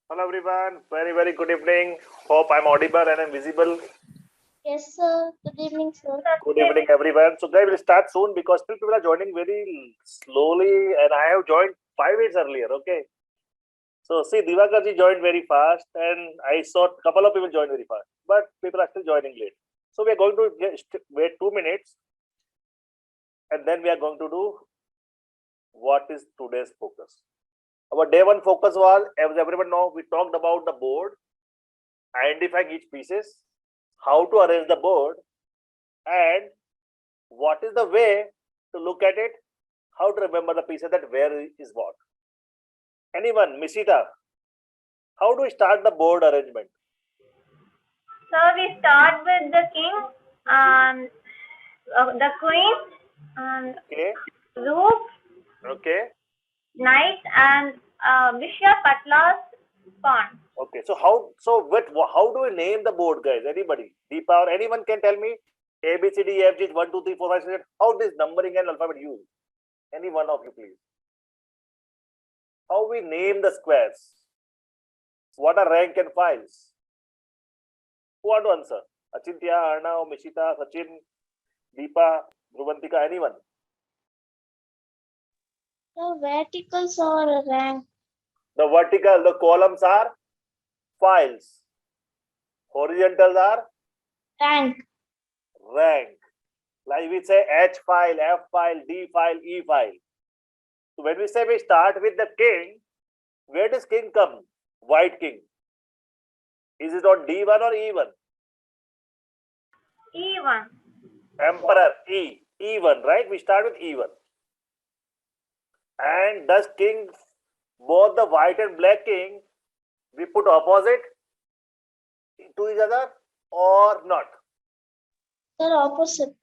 Hello everyone, very good evening. Hope I'm audible and I'm visible. Yes, sir. Good evening, sir. Good evening everyone. So guys, we'll start soon because still people are joining very slowly and I have joined 5 minutes earlier. Okay. So see, Divakar ji joined very fast and I saw a couple of people join very fast, but people are still joining late. So we are going to wait 2 minutes and then we are going to do what is today's focus. Our day one focus was, as everyone know, we talked about the board, identifying each pieces, how to arrange the board, and what is the way to look at it, how to remember the pieces that where is what. Anyone, Mishita, how do we start the board arrangement? So we start with the king and the queen and Okay, rook, okay, knight and bishop, atlas, pawn. okay. So how do we name the board, guys? Anybody? Deepa or anyone can tell me A B C D E F G 1 2 3 4 5 6 7. How this numbering and alphabet used? Any one of you, please. How we name the squares? What are rank and files? Who want to answer? Achintya, Arnav, Mishita, Sachin, Deepa, Dhruvantika, anyone? The verticals or rank? The columns are files. Horizontals are Rank. rank. Like we say H file, F file, D file, E file. So when we say we start with the king, where does king come? White king. Is it on D1 or E1? E1. Emperor, E. E1, right? We start with E1. And does king, both the white and black king, we put opposite to each other or not? Sir, opposite.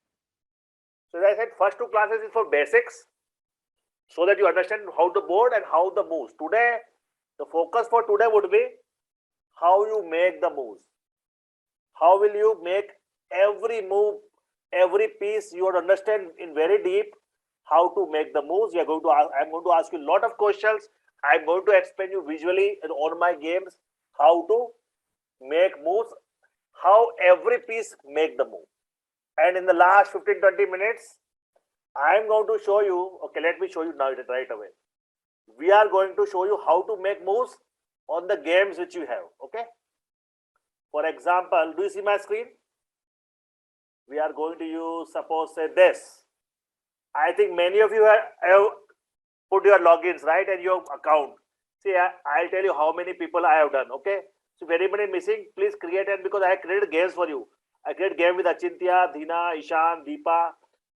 So as I said, first two classes is for basics, so that you understand how the board and how the moves. Today, the focus for today would be how you make the moves. How will you make every move, every piece you would understand in very deep how to make the moves. I'm going to ask you a lot of questions. I'm going to explain you visually on my games how to make moves, how every piece make the move. And in the last 15-20 minutes, I'm going to show you, okay, let me show you now right away. We are going to show you how to make moves on the games which you have, okay? For example, do you see my screen? We are going to use, suppose, say this. I think many of you have put your logins, right, and your account. See, I'll tell you how many people I have done, okay? So if anybody missing, please create it because I created games for you. I create game with Achintya, Dina, Ishan, Deepa,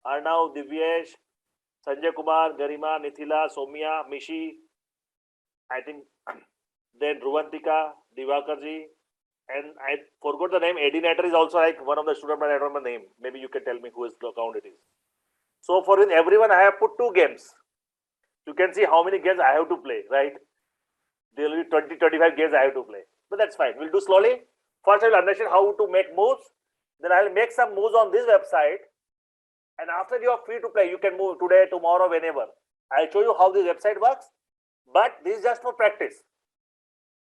Arnav, Divyesh, Sanjay Kumar, Garima, Nithila, Somya, Mishi, I think then Ruvantika, Divakarji, and I forgot the name. Edinator is also like one of the student, but I don't know the name. Maybe you can tell me whose account it is. So for everyone, I have put 2 games. You can see how many games I have to play, right? There will be 20-25 games I have to play. But that's fine. We'll do slowly. First, I will understand how to make moves. Then I will make some moves on this website. And after you are free to play, you can move today, tomorrow, whenever. I'll show you how this website works. But this is just for practice.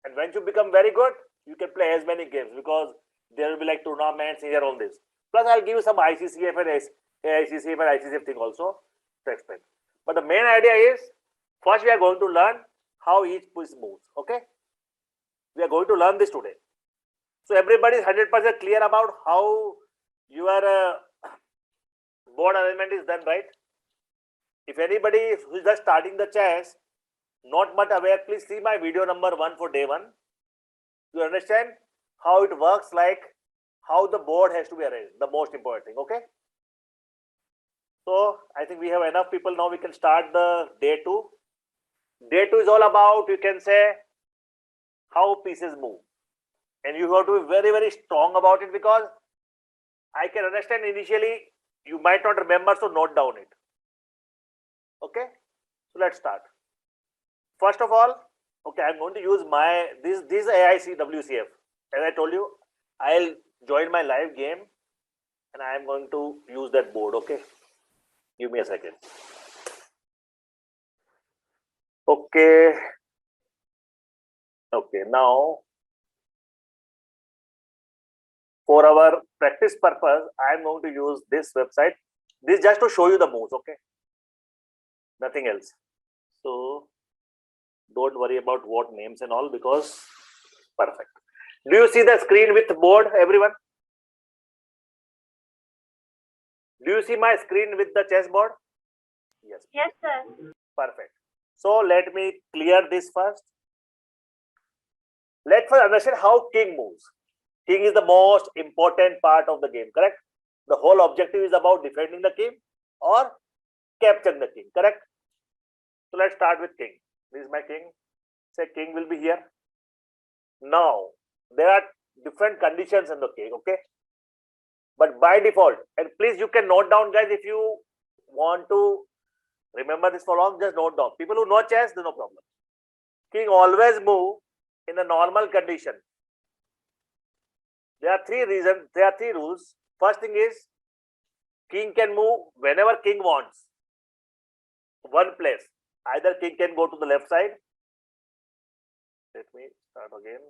And when you become very good, you can play as many games because there will be like tournaments here on this. Plus, I'll give you some ICCF and AICCF and ICCF thing also to explain. But the main idea is first we are going to learn how each piece moves. Okay, we are going to learn this today. So everybody is 100% clear about how your board arrangement is done, right? If anybody who is just starting the chess, not much aware, please see my video number 1 for day 1. You understand how it works, like how the board has to be arranged, the most important thing. Okay, so I think we have enough people now. We can start the day 2. Day 2 is all about, you can say, how pieces move, and you have to be very strong about it because I can understand initially you might not remember, so note down it. Okay, so let's start. First of all, okay, I'm going to use my this AICWCF. As I told you, I'll join my live game and I'm going to use that board. Okay, give me a second. Okay, Okay, now for our practice purpose, I am going to use this website. This just to show you the moves, okay? Nothing else. So don't worry about what names and all because perfect. Do you see the screen with board, everyone? Do you see my screen with the chessboard? Yes. Yes, sir. Perfect. So let me clear this first. Let's first understand how king moves. King is the most important part of the game, correct? The whole objective is about defending the king or capturing the king, correct? So let's start with king. This is my king. Say king will be here. Now, there are different conditions in the king, okay? But by default, and please you can note down, guys, if you want to remember this for long, just note down. People who know chess, there's no problem. King always move in a normal condition. There are three reasons, there are three rules. First thing is, king can move whenever king wants. One place. Either king can go to the left side. Let me start again.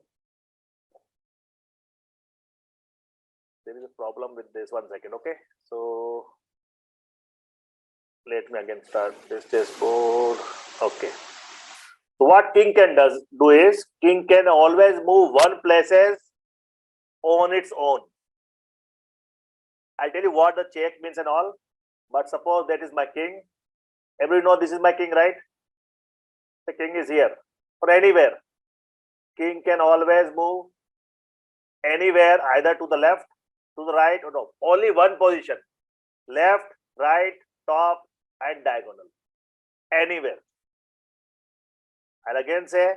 There is a problem with this. 1 second, okay? So let me again start this chessboard. Okay. So what king can do is king can always move one places on its own. I'll tell you what the check means and all. But suppose that is my king. Everyone know this is my king, right? The king is here or anywhere. King can always move anywhere, either to the left, to the right, or no. Only one position. Left, right, top, and diagonal. Anywhere. I'll again say,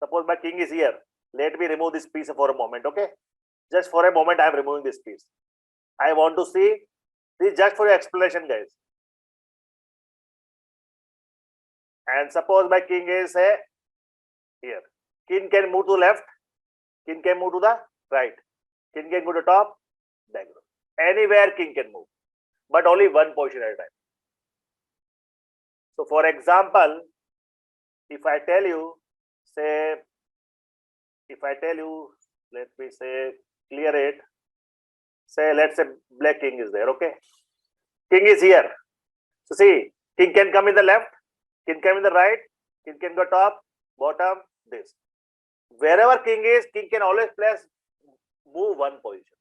suppose my king is here. Let me remove this piece for a moment, okay? Just for a moment, I am removing this piece. I want to see this just for your explanation, guys. And suppose my king is here. King can move to the left. King can move to the right. King can go to top, diagonal. Anywhere king can move, but only one position at a time. So for example, if I tell you, say, let me say, clear it. Say, let's say black king is there, okay? King is here. So see, king can come in the left, king can in the right, king can go top, bottom, this. Wherever king is, king can always move one position.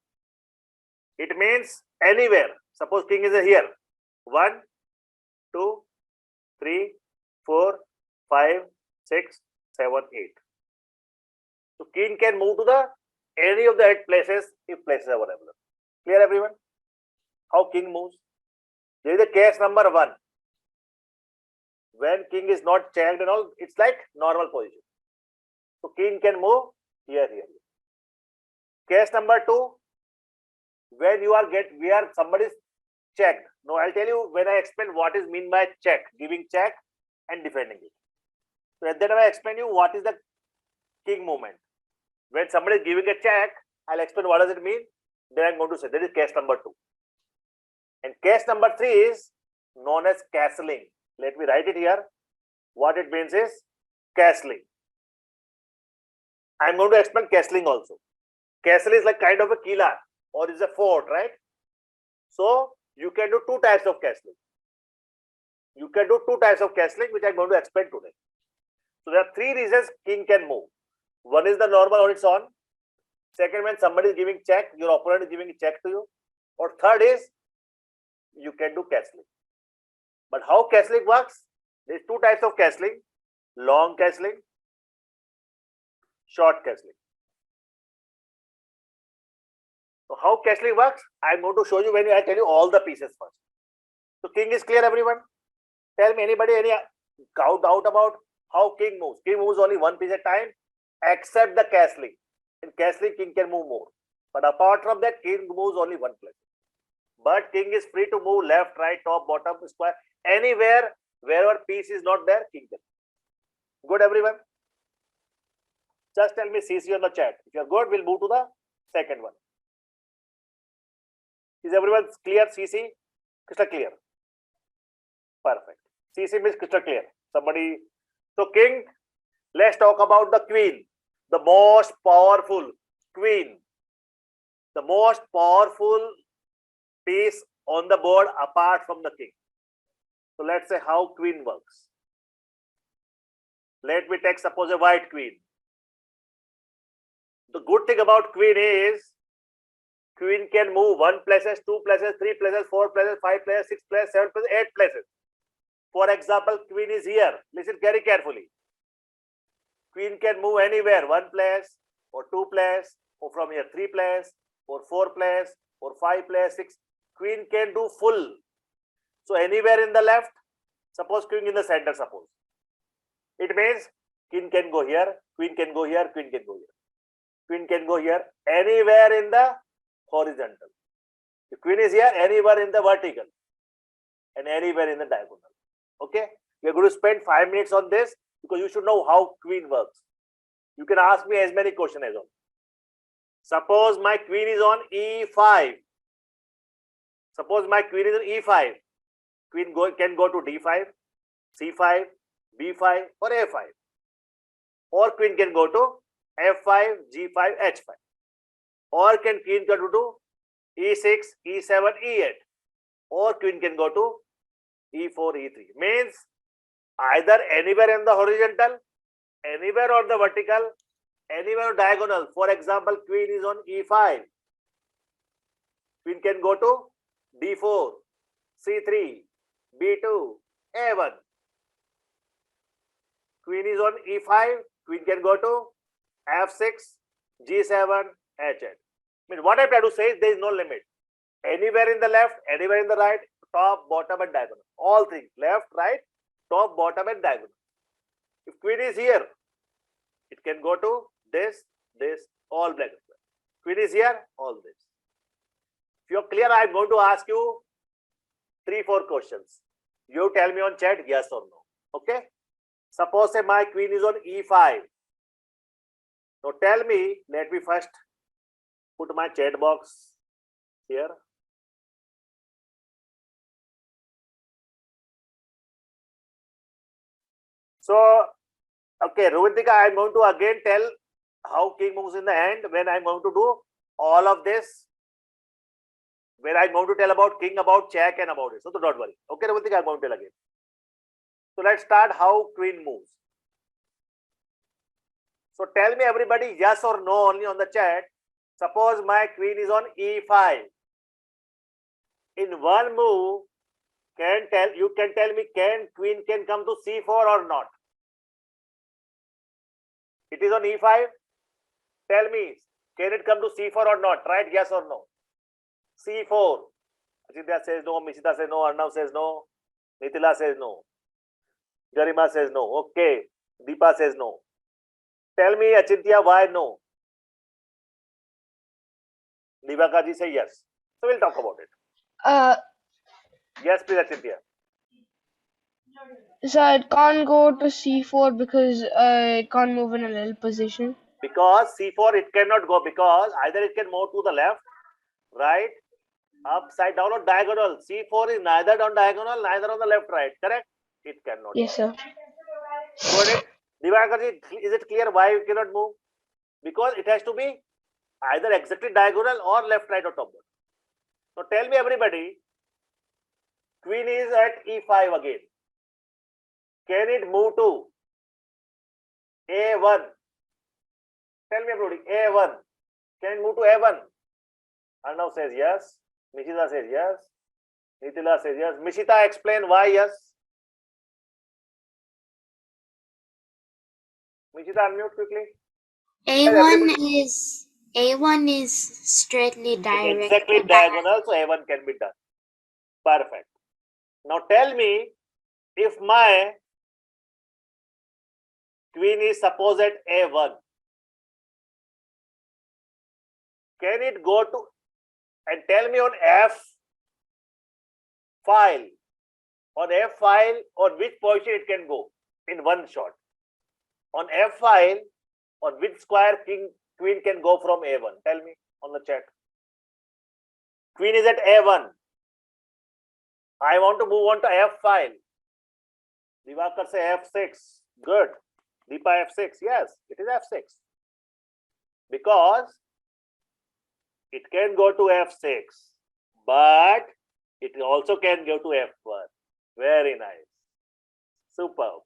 It means anywhere. Suppose king is here. 1, 2, 3, 4, 5, 6, 7, 8. So king can move to the any of the 8 places if places are available. Clear, everyone? How king moves? There is a case number 1. When king is not checked and all, it's like normal position. So king can move here. Case number 2, when you are where somebody is checked. Now I'll tell you when I explain what is mean by check, giving check and defending it. So at that time I explain you what is the king movement. When somebody is giving a check, I'll explain what does it mean. Then I'm going to say that is case number 2. And case number 3 is known as castling. Let me write it here. What it means is castling. I'm going to explain castling also. Castle is like kind of a killer or is a fort, right? So you can do 2 types of castling. You can do 2 types of castling, which I'm going to explain today. So there are 3 reasons king can move. One is the normal on its own. Second, when somebody is giving check, your opponent is giving a check to you. Or third is you can do castling. But how castling works? There is 2 types of castling: long castling, short castling. So how castling works? I'm going to show you when I tell you all the pieces first. So king is clear, everyone? Tell me anybody any doubt about how king moves? King moves only one piece at a time, except the castling. In castling, king can move more. But apart from that, king moves only one place. But king is free to move left, right, top, bottom, square, anywhere, wherever piece is not there, king can. Good, everyone? Just tell me CC on the chat. If you're good, we'll move to the second one. Is everyone clear? CC? Crystal clear. Perfect. CC means crystal clear. Somebody. So king, Let's talk about the queen, the most powerful queen, the most powerful piece on the board apart from the king. So let's say how queen works. Let me take suppose a white queen. The good thing about queen is queen can move 1 places, 2 places, 3 places, 4 places, 5 places, 6 places, 7 places, 8 places. For example, queen is here. Listen very carefully. Queen can move anywhere, 1 place or 2 place, or from here 3 place, or 4 place, or 5 place, 6. Queen can do full. So anywhere in the left, suppose queen in the center, suppose. It means queen can go here, queen can go here, queen can go here. Queen can go here, anywhere in the horizontal. The queen is here, anywhere in the vertical, and anywhere in the diagonal. Okay, we are going to spend 5 minutes on this because you should know how queen works. You can ask me as many questions as well. Suppose my queen is on E5. Suppose my queen is on E5. Queen can go to D5, C5, B5 or A5. Or queen can go to F5, G5, H5. Or queen can go to E6, E7, E8. Or queen can go to E4, E3. Means either anywhere in the horizontal, anywhere on the vertical, anywhere on diagonal. For example, queen is on E5. Queen can go to D4, C3, B2, A1. Queen is on E5. Queen can go to F6, G7, H8. I mean, what I try to say is there is no limit. Anywhere in the left, anywhere in the right, top, bottom, and diagonal. All things, left, right, top, bottom, and diagonal. If queen is here, it can go to this, all black. Queen is here, all this. If you're clear, I'm going to ask you 3-4 questions. You tell me on chat yes or no. Okay? Suppose say my queen is on E5. Now tell me, let me first put my chat box here. So, okay, Rovitika, I'm going to again tell how king moves in the hand when I'm going to do all of this. When I'm going to tell about king, about check, and about it. So don't worry. Okay, Rovitika, I'm going to tell again. So let's start how queen moves. So tell me everybody yes or no only on the chat. Suppose my queen is on E5. In one move, you can tell me queen can come to C4 or not? It is on E5. Tell me, can it come to C4 or not? Right? Yes or no? C4. Achintya says no. Mishita says no. Arnav says no. Nitila says no. Garima says no. Okay. Deepa says no. Tell me, Achintya, why no? Divakaji say yes. So we'll talk about it. Yes, please, Achintya. So it can't go to C4 because it can't move in a little position. Because C4 it cannot go because either it can move to the left, right, upside down or diagonal. C4 is neither on diagonal, neither on the left, right. Correct? It cannot. Yes, sir. Got it? Divakaji, is it clear why it cannot move? Because it has to be either exactly diagonal or left, right, or top. So tell me everybody, queen is at E5 again. Can it move to A1? Tell me everybody, A1. Can it move to A1? Arnav says yes. Mishita says yes. Nitila says yes. Mishita, explain why yes. Mishita, unmute quickly. A1 is straightly direct. Exactly diagonal, so A1 can be done. Perfect. Now tell me, if my queen is supposed at A1, can it go to, and tell me on F file, on which position it can go in one shot? On F file, on which square queen can go from A1? Tell me on the chat. Queen is at A1. I want to move on to F file. Divakar say F6. Good. Deepa F6. Yes, it is F6. Because it can go to F6, but it also can go to F1. Very nice. Superb.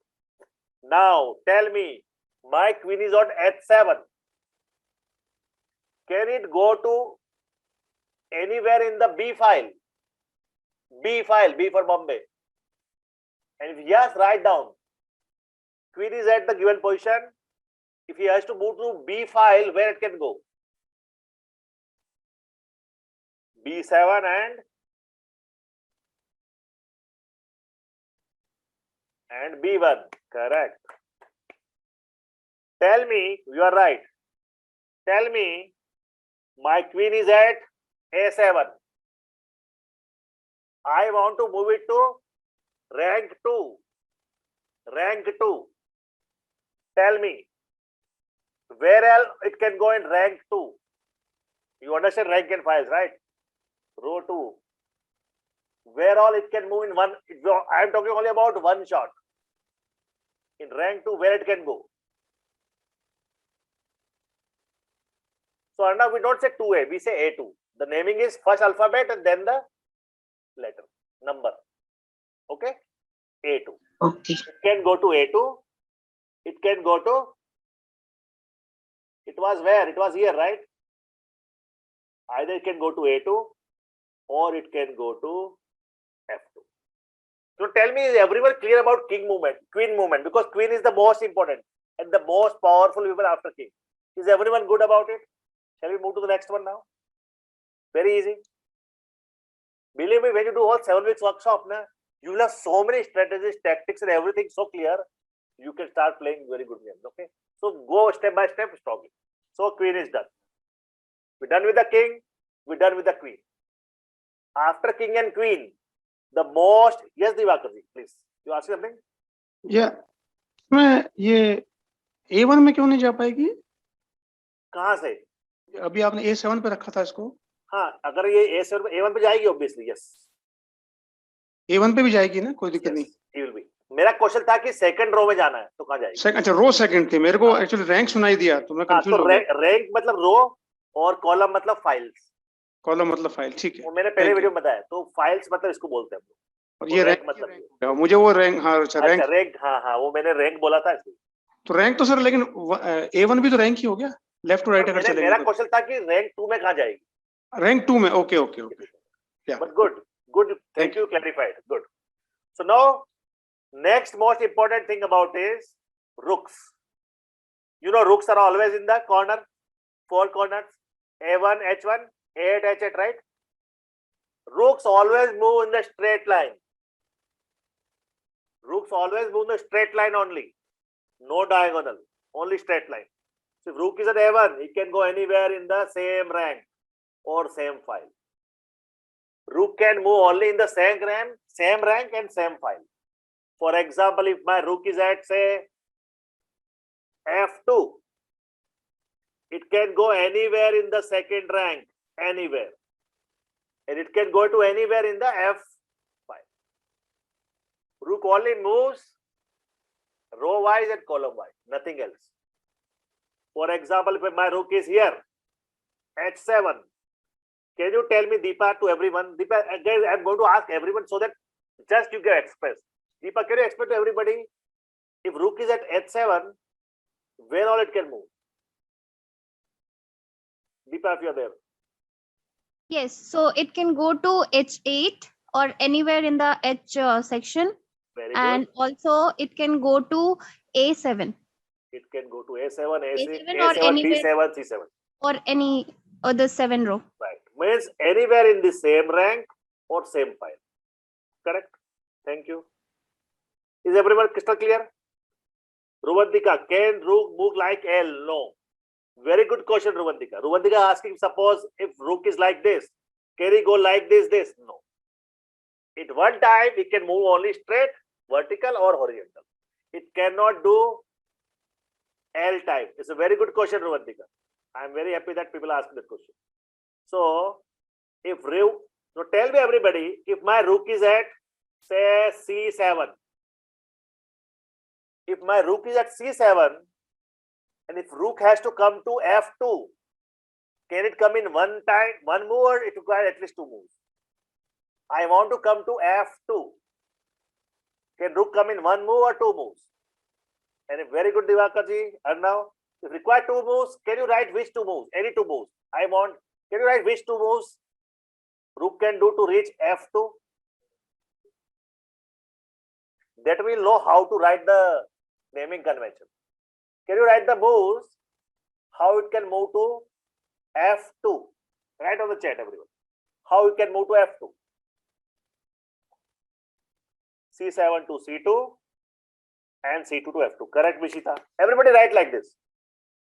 Now tell me, my queen is on H7. Can it go to anywhere in the B file? B file, B for Bombay. And if yes, write down. Queen is at the given position. If he has to move to B file, where it can go? B7 and B1. Correct. Tell me, you are right. Tell me, my queen is at A7. I want to move it to rank 2. Rank 2. Tell me, where else it can go in rank 2? You understand rank and files, right? Row 2. Where all it can move in one? I am talking only about one shot. In rank 2, where it can go? So now we don't say 2A, we say A2. The naming is first alphabet and then the letter, number. Okay? A2. Okay. It can go to A2. It can go to, it was where? It was here, right? Either it can go to A2 or it can go to F2. So tell me, is everyone clear about king movement, queen movement? Because queen is the most important and the most powerful people after king. Is everyone good about it? Shall we move to the next one now? Very easy. Believe me, when you do all 7 weeks workshop, you will have so many strategies, tactics and everything so clear, you can start playing very good games. Okay. So go step by step strongly. So queen is done. We're done with the king. We're done with the queen. After king and queen, the most, yes Divakarji, please. You ask something? Yeah. मैं ये A1 में क्यों नहीं जा पाएगी? कहाँ से? अभी आपने A7 पे रखा था इसको. हाँ, अगर ये A7 A1 पे जाएगी obviously, yes. A1 पे भी जाएगी ना, कोई दिक्कत नहीं. It will be. मेरा क्वेश्चन था कि सेकंड रो में जाना है तो कहाँ जाएगी? अच्छा, रो सेकंड थे. मेरे को एक्चुअली रैंक सुनाई दिया तो मैं कंफ्यूज हो गया. रैंक मतलब रो और कॉलम मतलब फाइल्स. कॉलम मतलब फाइल, ठीक है. वो मैंने पहले वीडियो में बताया. तो फाइल्स मतलब इसको बोलते हैं. और ये रैंक मतलब मुझे वो रैंक, हाँ अच्छा रैंक, हाँ वो मैंने रैंक बोला था इसको. तो रैंक तो सर, लेकिन A1 भी तो रैंक ही हो गया. लेफ्ट टू राइट अगर चलेंगे. मेरा क्वेश्चन था कि रैंक 2 में कहाँ जाएगी? रैंक 2 में. Okay okay okay. But good. Thank you, clarified. Good. So now, next most important thing about is rooks. You know, rooks are always in the corner, 4 corners, A1, H1, A8, H8, right? Rooks always move in the straight line. Rooks always move in the straight line only. No diagonal, only straight line. So if rook is at A1, it can go anywhere in the same rank or same file. Rook can move only in the same rank and same file. For example, if my rook is at say F2, it can go anywhere in the second rank, anywhere. And it can go to anywhere in the F file. Rook only moves row wise and column wise, nothing else. For example, if my rook is here, H7, can you tell me, Deepa, to everyone? Deepa, again, I'm going to ask everyone so that just you can express. Deepa, can you explain to everybody, if rook is at H7, where all it can move? Deepa, if you're there. Yes, so it can go to H8 or anywhere in the H section. Very and good. also it can go to A7. It can go to A7, A6, A7 or A7, anywhere. D7, C7. Or any other 7 row. Right. Means anywhere in the same rank or same file. Correct? Thank you. Is everyone crystal clear? Ruvantika, can rook move like L? No. Very good question, Ruvantika. Ruvantika asking, suppose if rook is like this, can he go like this? No. At one time, it can move only straight, vertical or horizontal. It cannot do L type. It's a very good question, Ruvantika. I am very happy that people ask that question. So, so tell me everybody, if my rook is at say C7, if my rook is at c7, and if rook has to come to f2, can it come in one move, or it requires at least 2 moves? I want to come to f2. Can rook come in 1 move or 2 moves? And very good, Divakarji. And now, if require 2 moves, can you write which 2 moves? Any 2 moves. Can you write which 2 moves rook can do to reach f2? That will know how to write the naming convention. Can you write the moves? How it can move to f2? Write on the chat, everyone. How it can move to f2? c7 to c2 and c2 to f2. Correct, Vishita? Everybody write like this.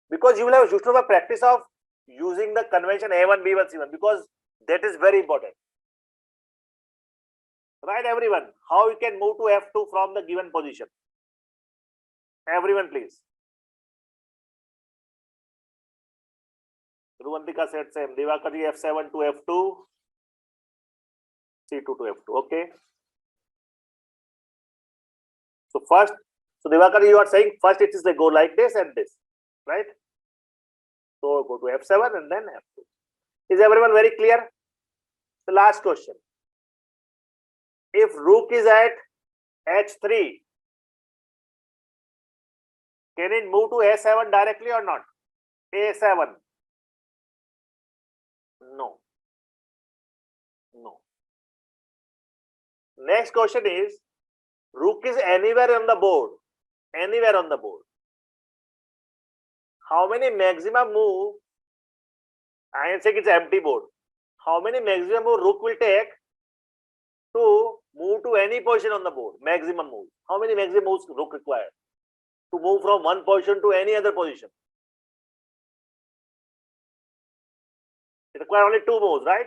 Because you will have a practice of using the convention a1, b1, c1, because that is very important. Right, everyone? How you can move to f2 from the given position? Everyone, please. Ruvantika said same. Divakarji, f7 to f2, c2 to f2. Okay. So Divakarji, you are saying first it is they go like this and this, right? So go to f7 and then f2. Is everyone very clear? The last question. If rook is at h3, can it move to a7 directly or not? a7. No. No. Next question is, rook is anywhere on the board. Anywhere on the board. How many maximum move? I am saying it's an empty board. How many maximum move rook will take to move to any position on the board? Maximum move. How many maximum moves rook require to move from one position to any other position? It requires only 2 moves, right?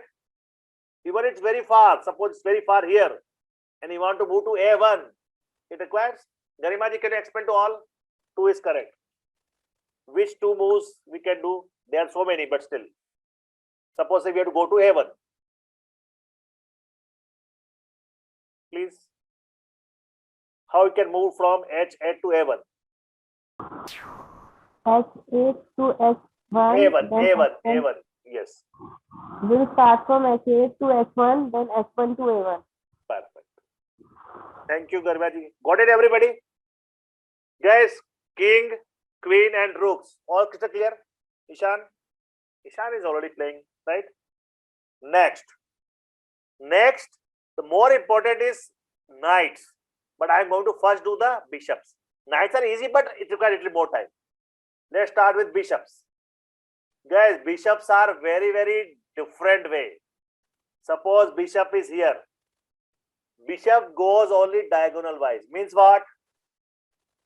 Even it's very far. Suppose it's very far here, and you want to move to a1. It requires. Garimaji, can you explain to all? 2 is correct. Which 2 moves we can do? There are so many, but still. Suppose if we have to go to a1. Please. How you can move from h8 to a1? h8 to h1. A1. Yes. We'll start from h8 to h1, then h1 to a1. Perfect. Thank you, Garbaji. Got it, everybody? Guys, king, queen, and rooks. All crystal clear? Ishan? Ishan is already playing, right? Next, the more important is knights. But I am going to first do the bishops. Knights are easy, but it requires a little more time. Let's start with bishops. Guys, bishops are very, very different way. Suppose bishop is here. Bishop goes only diagonal wise. Means what?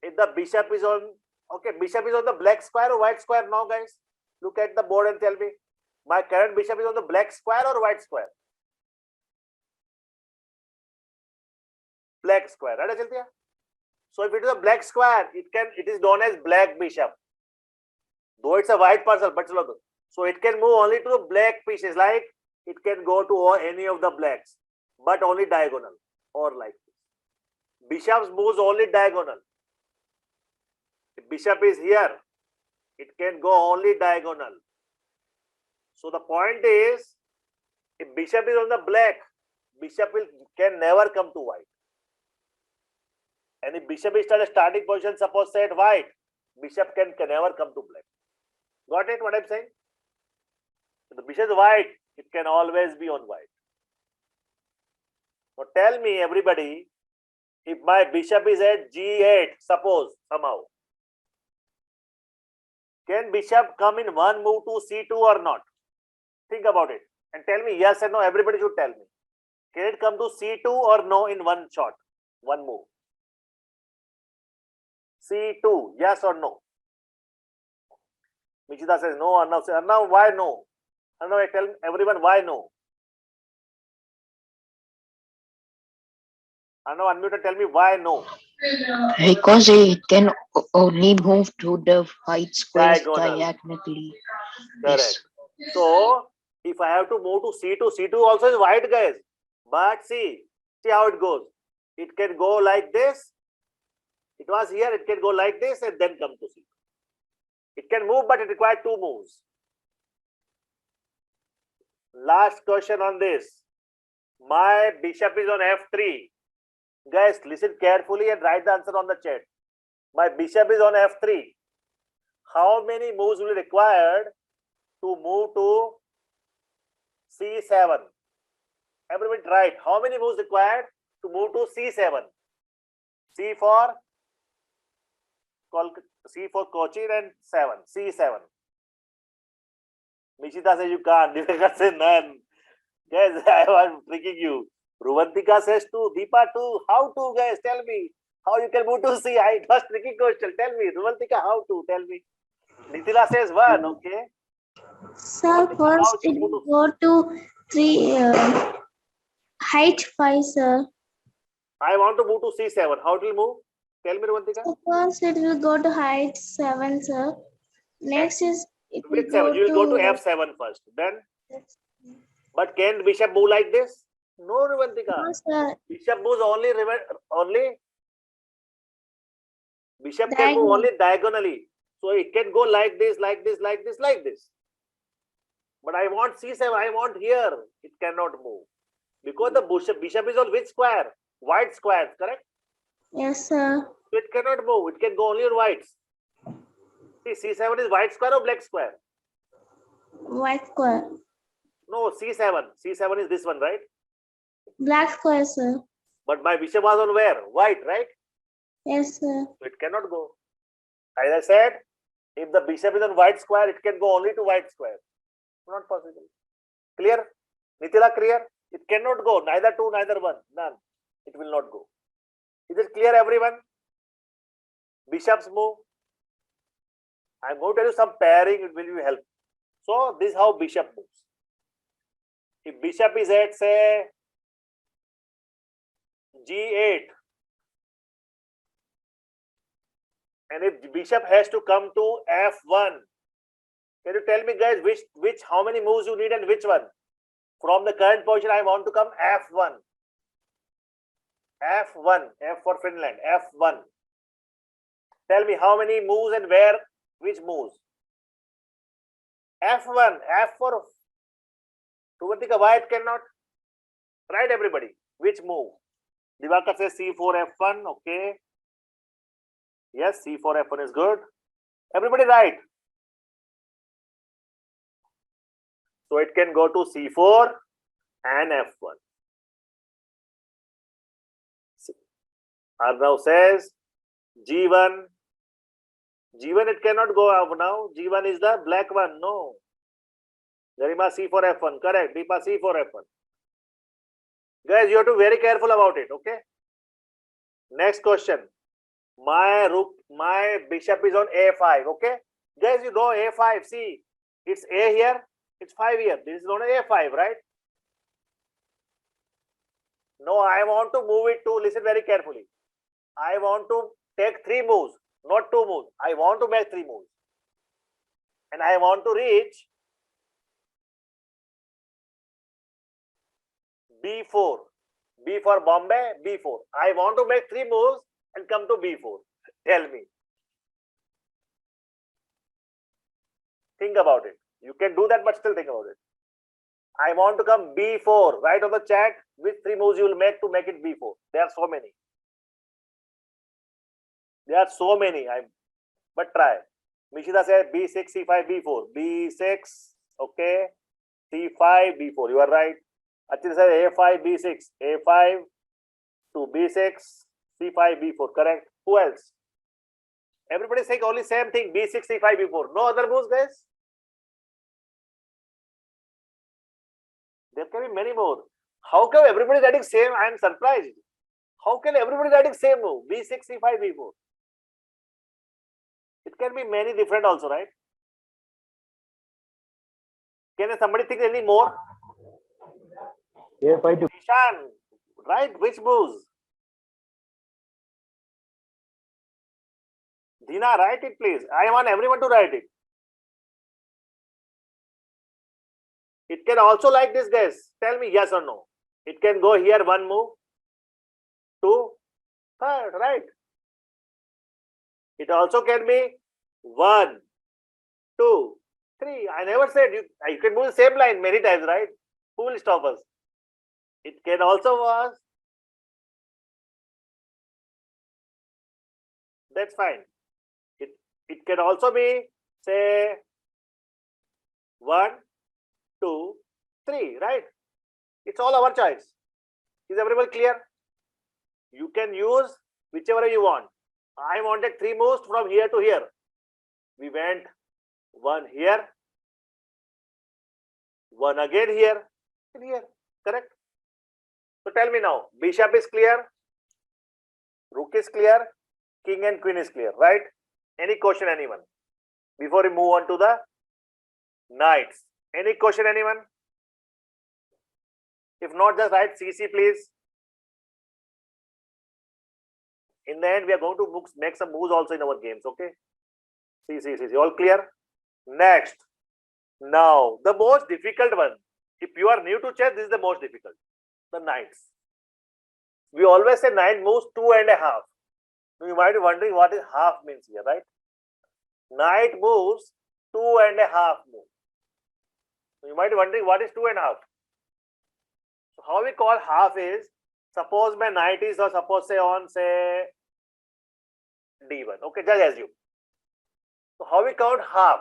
If the bishop is on, bishop is on the black square or white square now, guys? Look at the board and tell me. My current bishop is on the black square or white square? Black square, right? So if it is a black square, it is known as black bishop. Though it's a white parcel, but so it can move only to the black pieces, like it can go to any of the blacks, but only diagonal or like this. Bishops moves only diagonal. If bishop is here, it can go only diagonal. So the point is, if bishop is on the black, bishop can never come to white. And if bishop is at a starting position, suppose say at white, bishop can never come to black. Got it what I'm saying? If the bishop is white, it can always be on white. Now tell me, everybody, if my bishop is at g8, suppose somehow, can bishop come in one move to c2 or not? Think about it and tell me yes or no. Everybody should tell me. Can it come to c2 or no in one shot, one move? c2, yes or no? Michita says no. Arnav says, Arnav, why no? Arnav, tell everyone why no. Arnav, unmute and tell me why no. Because it can only move to the white squares Diagonal. diagonally. Correct. So, if I have to move to c2, c2 also is white, guys. But see how it goes. It can go like this. It was here, it can go like this and then come to C2. It can move, but it requires 2 moves. Last question on this. My bishop is on F3. Guys, listen carefully and write the answer on the chat. My bishop is on F3. How many moves will be required to move to C7? Everybody write. How many moves required to move to C7? C for Cochin and 7. C7. Mishita says you can't. Diveka says none. Guys, I was tricking you. Ruvantika says 2. Deepa 2. How to, guys? Tell me. How you can move to C? It was tricky question. Tell me. Ruvantika, how to? Tell me. Nitila says 1. Okay. Sir, first it will go to 3, height 5, sir. I want to move to C7. How it will move? Tell me, Ruvantika. So first it will go to height 7, sir. Next is it will Which 7? go You will go to to F7 first. Then, but can bishop move like this? No, Ruvantika. no, sir. Bishop moves only. Bishop can move only diagonally. So it can go like this, like this, like this, like this. But I want C7. I want here. It cannot move because the bishop is on which square? White square, correct? Yes, sir. So it cannot move. It can go only on whites. See, C7 is white square or black square? White square. No, C7. C7 is this one, right? Black square, sir. But my bishop was on where? White, right? Yes, sir. So it cannot go. As I said, if the bishop is on white square, it can go only to white square. Not possible. Clear? Nitila, clear? It cannot go. Neither 2, neither 1. None. It will not go. Is it clear, everyone? Bishops move. I'm going to tell you some pairing. It will be helpful. So this is how bishop moves. If bishop is at, say, G8, and if bishop has to come to F1, can you tell me, guys, how many moves you need and which one? From the current position, I want to come F1. F1, F for Finland, F1. Tell me how many moves and where, which moves? F1, F for Ruvantika, why it cannot? Right, everybody. Which move? Divakar says C4, F1, okay. Yes, C4, F1 is good. Everybody right. So it can go to C4 and F1. Arnav says G1. G1 it cannot go up now. G1 is the black one. No. Garima C4 F1. Correct. Deepa C4 F1. Guys, you have to be very careful about it. Okay. Next question. My bishop is on A5. Okay. Guys, you know A5. See, it's A here. It's 5 here. This is on A5, right? No, I want to move it to, listen very carefully. I want to take 3 moves, not 2 moves. I want to make 3 moves. And I want to reach B4. B for Bombay, B4. I want to make 3 moves and come to B4. Tell me. Think about it. You can do that, but still think about it. I want to come B4. Write on the chat which 3 moves you will make to make it B4. There are so many. There are so many. But try. Mishita said B6, C5, B4. B6, okay. C5, B4. You are right. Achit said A5, B6. A5 to B6, C5, B4. Correct. Who else? Everybody is saying only same thing. B6, C5, B4. No other moves, guys. There can be many more. How come everybody is writing same? I am surprised. How can everybody writing same move? B6, C5, B4. It can be many different also, right? Can somebody think any more? A5 to Ishan, right? Which moves? Dina, write it please. I want everyone to write it. It can also like this, guys. Tell me yes or no. It can go here 1 move, 2, 3, right? It also can be 1, 2, 3. I never said you can move the same line many times, right? Who will stop us? It can also was. That's fine. It can also be, say, 1, 2, 3, right? It's all our choice. Is everyone clear? You can use whichever you want. I wanted 3 moves from here to here. We went 1 here, 1 again here, and here. Correct? So tell me now, bishop is clear, rook is clear, king and queen is clear, right? Any question, anyone? Before we move on to the knights. Any question, anyone? If not, just write CC, please. In the end, we are going to make some moves also in our games, okay? CC, all clear? Next. Now, the most difficult one. If you are new to chess, this is the most difficult. The knights. We always say knight moves 2.5. You might be wondering what is half means here, right? Knight moves 2.5 moves. You might be wondering what is 2.5. So how we call half is, suppose my knight is, or suppose say on say D1. Okay, just assume. So how we count half?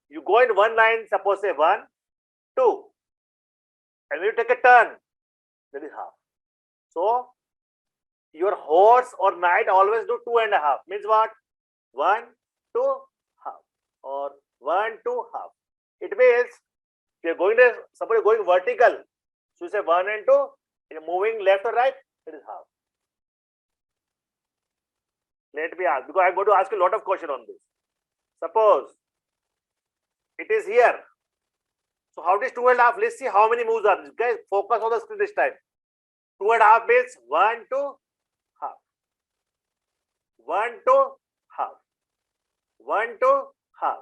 You go in one line, suppose say 1, 2. And when you take a turn, that is half. So your horse or knight always do 2.5. Means what? 1, 2, half. Or 1, 2, half. It means if you are going to, suppose you are going vertical. So you say 1 and 2, you're moving left or right, it is half. Let me ask, because I'm going to ask you a lot of questions on this. Suppose it is here. So how does 2.5? Let's see how many moves are there. Guys, focus on the screen this time. 2.5 means 1, 2, half. 1, 2, half. 1, 2, half.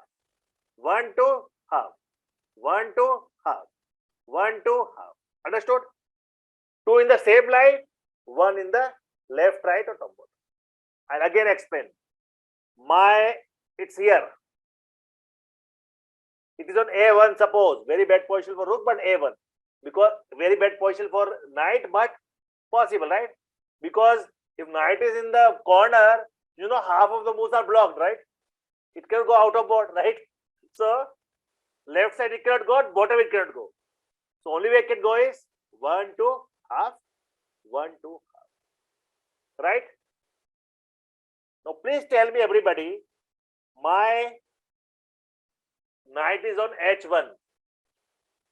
1, 2, half. 1, 2, half. 1, 2, half. Understood? 2 in the same line, 1 in the left, right, or top. I'll again explain. It's here. It is on A1, suppose. Very bad position for rook, but A1. Because very bad position for knight, but possible, right? Because if knight is in the corner, you know half of the moves are blocked, right? It cannot go out of board, right? So left side it cannot go, bottom it cannot go. So only way it can go is 1, 2, half, 1, 2, half. Right? Now please tell me, everybody, my knight is on H1.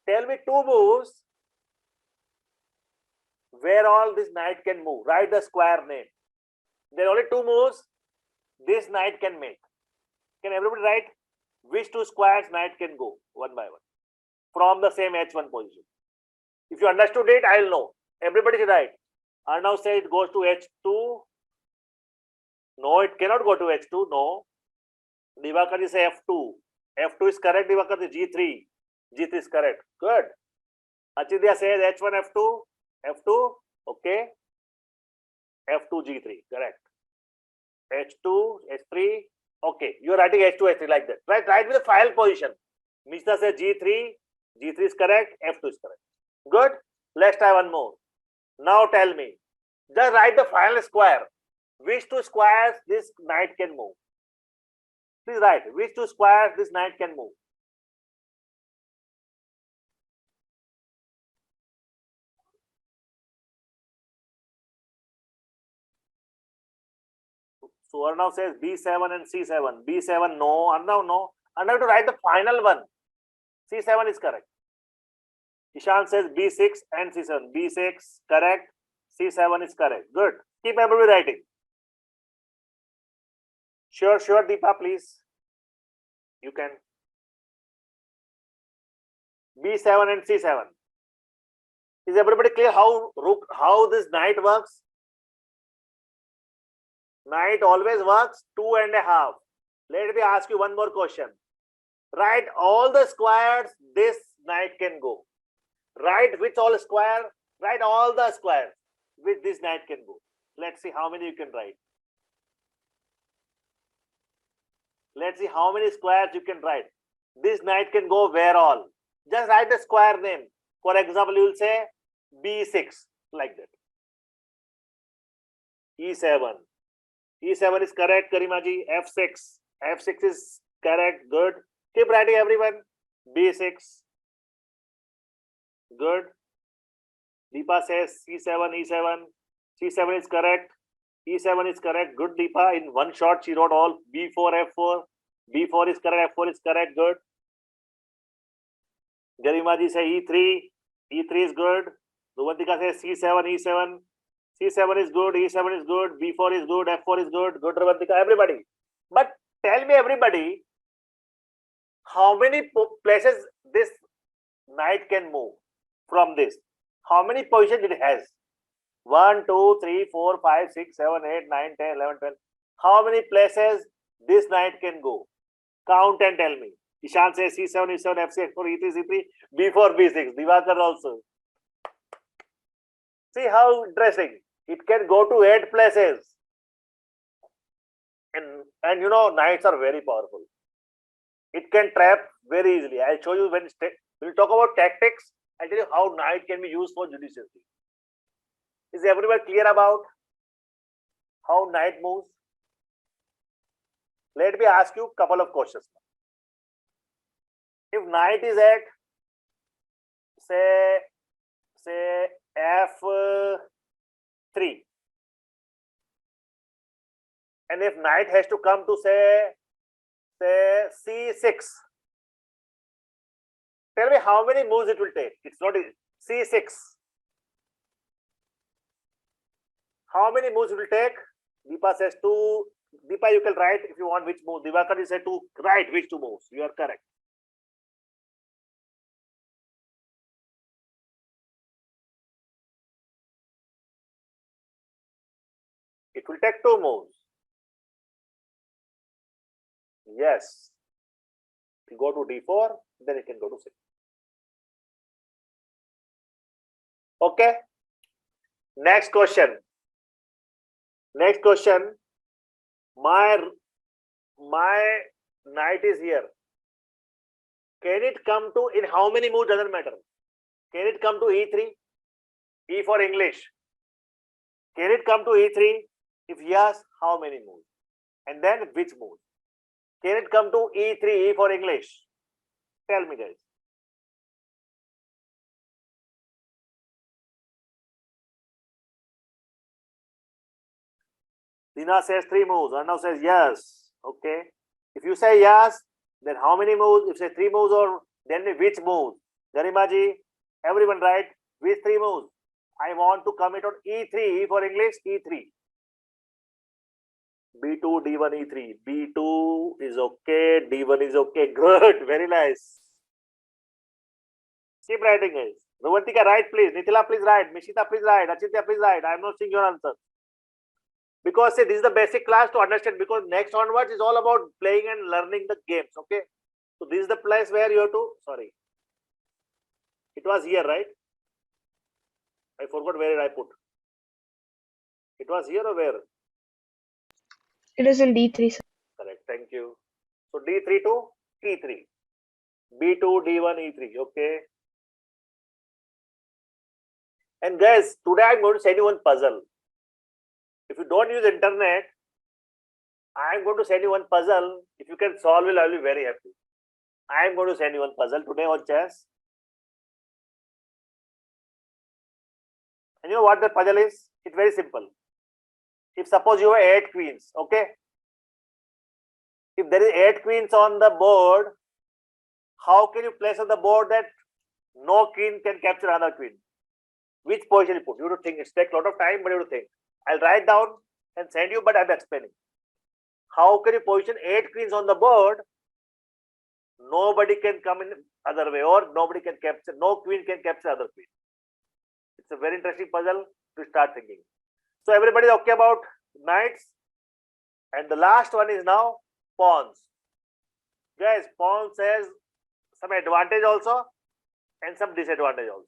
Tell me 2 moves where all this knight can move. Write the square name. There are only 2 moves this knight can make. Can everybody write which 2 squares knight can go one by one from the same H1 position? If you understood it, I'll know. Everybody should write. Arnav said it goes to H2. No, it cannot go to H2. No. Divakar is F2. F2 is correct. Divakar is G3. G3 is correct. Good. Achidya says H1, F2. F2. Okay. F2, G3. Correct. H2, H3. Okay. You are writing H2, H3 like that. Right. Write with the file position. Mishra says G3. G3 is correct. F2 is correct. Good. Let's try one more. Now tell me. Just write the final square. Which 2 squares this knight can move? Please write. Which 2 squares this knight can move? So Arnav says B7 and C7. B7, no. Arnav, no. Arnav to write the final one. C7 is correct. Ishan says B6 and C7. B6 correct. C7 is correct. Good. Keep everybody writing. Sure, Deepa, please. You can. B7 and C7. Is everybody clear how this knight works? Knight always works 2.5. Let me ask you one more question. Write all the squares this knight can go. Write which all square. Write all the squares which this knight can go. Let's see how many you can write. Let's see how many squares you can write. This knight can go where all. Just write the square name. For example, you will say B6 like that. E7. E7 is correct, Karimaji. F6. F6 is correct. Good. Keep writing, everyone. B6. Good. Deepa says C7, E7. C7 is correct. E7 is correct. Good, Deepa. In one shot, she wrote all. B4, F4. B4 is correct. F4 is correct. Good. Garimaji says E3. E3 is good. Ruvantika says C7, E7. C7 is good. E7 is good. B4 is good. F4 is good. Good, Ruvantika. Everybody. But tell me, everybody, how many places this knight can move from this? How many positions it has? 1, 2, 3, 4, 5, 6, 7, 8, 9, 10, 11, 12. How many places this knight can go? Count and tell me. Ishan says C7, E7, F6, F4, E3, C3, B4, B6. Divakar also. See how interesting. It can go to 8 places. And you know, knights are very powerful. It can trap very easily. I'll show you when we talk about tactics. I'll tell you how knight can be used for judiciously. Is everyone clear about how knight moves? Let me ask you a couple of questions. If knight is at say F3, and if knight has to come to say C6, tell me how many moves it will take. It's not C6. How many moves it will take? Deepa says 2. Deepa, you can write if you want which move. Divakar, you said 2. Write which 2 moves. You are correct. It will take 2 moves. Yes. You go to D4, then it can go to 6. Okay. Next question. Next question. My knight is here. Can it come to, in how many moves doesn't matter. Can it come to E3? E for English. Can it come to E3? If yes, how many moves? And then which move? Can it come to E3, E for English? Tell me, guys. Dina says 3 moves. Arnav says yes. Okay. If you say yes, then how many moves? If you say 3 moves, or then which moves? Garimaji, everyone write which 3 moves? I want to commit on E3, E for English, E3. B2, D1, E3. B2 is okay, D1 is okay. Good, very nice. Keep writing, guys. Ruvantika, write please. Nithila, please write. Mishita, please write. Achintya, please write. I am not seeing your answer. Because see, this is the basic class to understand, because next onwards is all about playing and learning the games. Okay. So this is the place where you have to, sorry. It was here, right? I forgot where I put. It was here or where? It is in D3, sir. Correct. Thank you. So D3 to E3. B2, D1, E3. Okay. And guys, today I'm going to send you one puzzle. If you don't use internet, I'm going to send you one puzzle. If you can solve it, I'll be very happy. I'm going to send you one puzzle today on chess. And you know what the puzzle is? It's very simple. If suppose you have 8 queens, okay? If there is 8 queens on the board, how can you place on the board that no queen can capture another queen? Which position you put? You have to think. It takes a lot of time, but you have to think. I'll write down and send you, but I'm explaining. How can you position 8 queens on the board? Nobody can come in other way, or nobody can capture, no queen can capture other queen. It's a very interesting puzzle to start thinking. So everybody is okay about knights. And the last one is now pawns. Guys, pawns has some advantage also and some disadvantage also.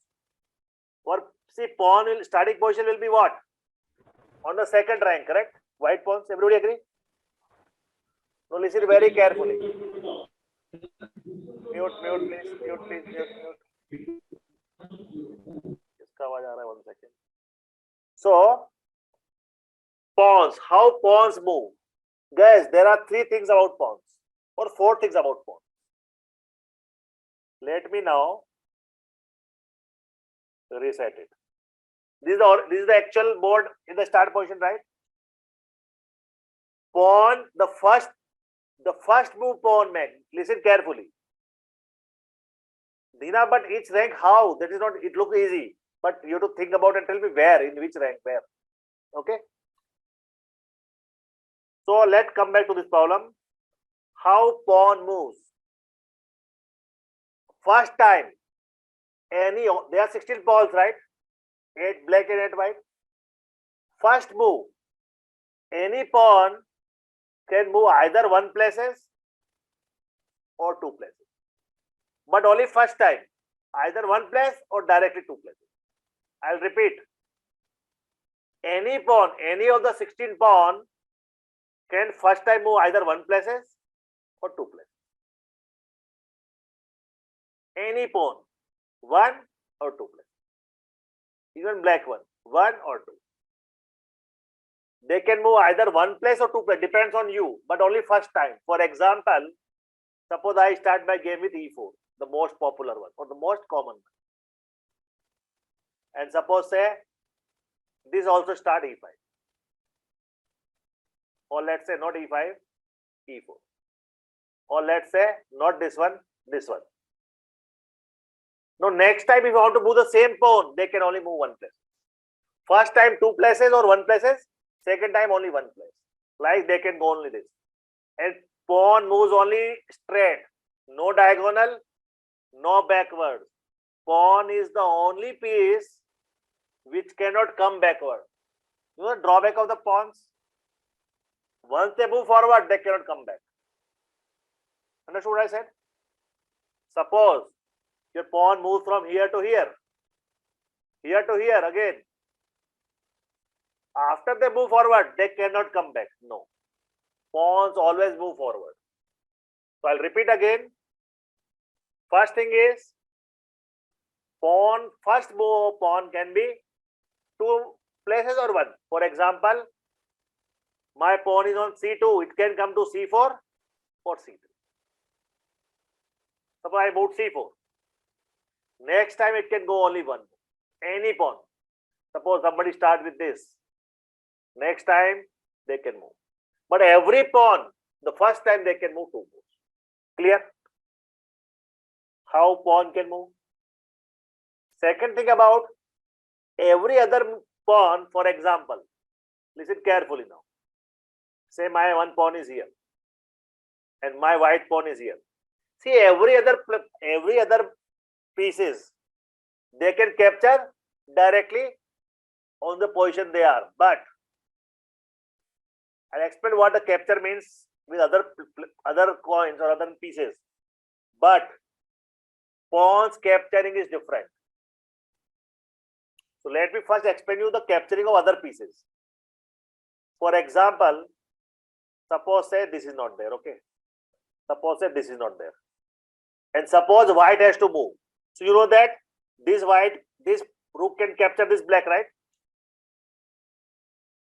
For see, pawn will, starting position will be what? On the second rank, correct? White pawns, everybody agree? Now listen very carefully. Mute, please. Mute. इसका आवाज आ रहा है, 1 second. So, pawns. How pawns move? Guys, there are 3 things about pawns, or 4 things about pawns. Let me now reset it. This is the actual board in the start position, right? Pawn, the first move pawn make. Listen carefully. Dina, but each rank how? That is not, it looks easy. But you have to think about and tell me where, in which rank, where. Okay? So let's come back to this problem. How pawn moves. First time, there are 16 pawns, right? 8 black and 8 white. First move, any pawn can move either 1 places or 2 places. But only first time, either 1 place or directly 2 places. I'll repeat. Any pawn, any of the 16 pawn can first time move either 1 places or 2 places. Any pawn, 1 or 2 places. Even black one, 1 or 2. They can move either 1 place or 2 place, depends on you, but only first time. For example, suppose I start my game with e4, the most popular one or the most common one. And suppose say this also start e5. Or let's say not e5, e4. Or let's say not this one, this one. Now next time if you want to move the same pawn, they can only move 1 place. First time 2 places or 1 places, second time only 1 place. Like they can go only this. And pawn moves only straight, no diagonal, no backwards. Pawn is the only piece which cannot come backward. You know the drawback of the pawns? Once they move forward, they cannot come back. Understood what I said? Suppose your pawn moves from here to here to here again. After they move forward, they cannot come back. No. Pawns always move forward. So I'll repeat again. First thing is, pawn, first move of pawn can be 2 places or 1. For example, my pawn is on c2, it can come to c4 or c3. Suppose I moved c4. Next time it can go only 1. Any pawn. Suppose somebody start with this. Next time they can move. But every pawn, the first time they can move 2 moves. Clear? How pawn can move? Second thing about every other pawn, for example, listen carefully now. Say my one pawn is here and my white pawn is here. See every other pieces they can capture directly on the position they are. But I'll explain what the capture means with other coins or other pieces. But pawns capturing is different. So let me first explain you the capturing of other pieces. For example, suppose say this is not there, okay? Suppose say this is not there. And suppose white has to move. So you know that this rook can capture this black, right?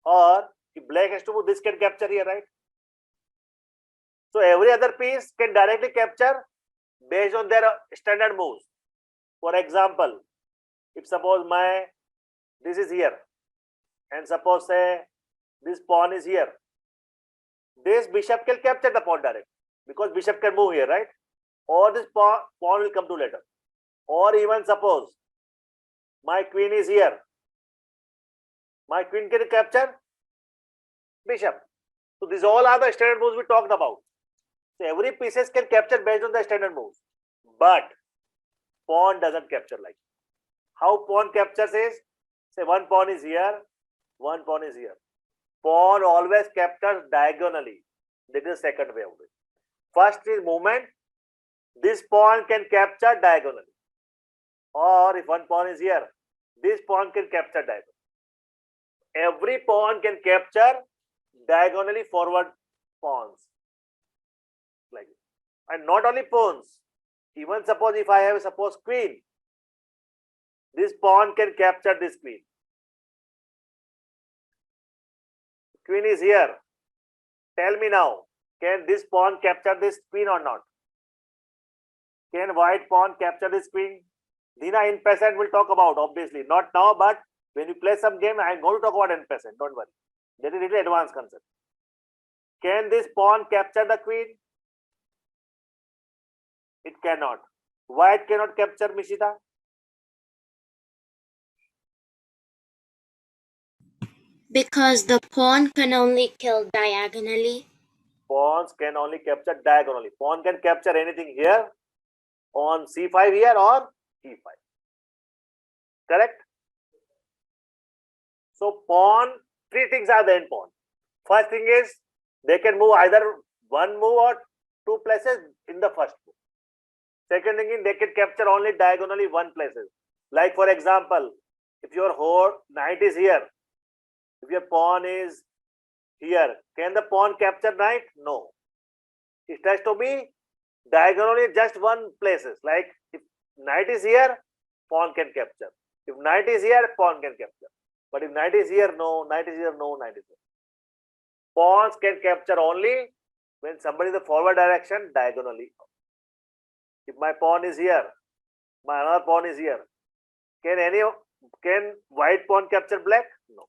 Or if black has to move, this can capture here, right? So every other piece can directly capture based on their standard moves. For example, if suppose this is here and suppose say this pawn is here, this bishop can capture the pawn directly because bishop can move here, right? Or this pawn will come to later. Or even suppose my queen is here, my queen can capture bishop. So these all are the standard moves we talked about. So every pieces can capture based on the standard moves, but pawn doesn't capture like that. How pawn captures is, say one pawn is here, one pawn is here. Pawn always captures diagonally. That is the second way of it. First is movement. This pawn can capture diagonally. Or if one pawn is here, this pawn can capture diagonally. Every pawn can capture diagonally forward pawns. And not only pawns, even suppose if I have suppose queen, this pawn can capture this queen. Queen is here. Tell me now, can this pawn capture this queen or not? Can white pawn capture this queen? Dina in peasant will talk about, obviously. Not now, but when you play some game, I am going to talk about in peasant. Don't worry. That is a little advanced concept. Can this pawn capture the queen? It cannot. White cannot capture Mishita. Because the pawn can only kill diagonally. Pawns can only capture diagonally. Pawn can capture anything here on c5 here or e5. Correct? So pawn, three things are there in pawn. First thing is they can move either one move or two places in the first move. Second thing is they can capture only diagonally one places. Like for example, if your knight is here, if your pawn is here, can the pawn capture knight? No. It has to be diagonally just one places. Like if knight is here, pawn can capture. If knight is here, pawn can capture. But if knight is here, no. Knight is here, no. Knight is here. Pawns can capture only when somebody in the forward direction diagonally. If my pawn is here, my another pawn is here. Can white pawn capture black? No.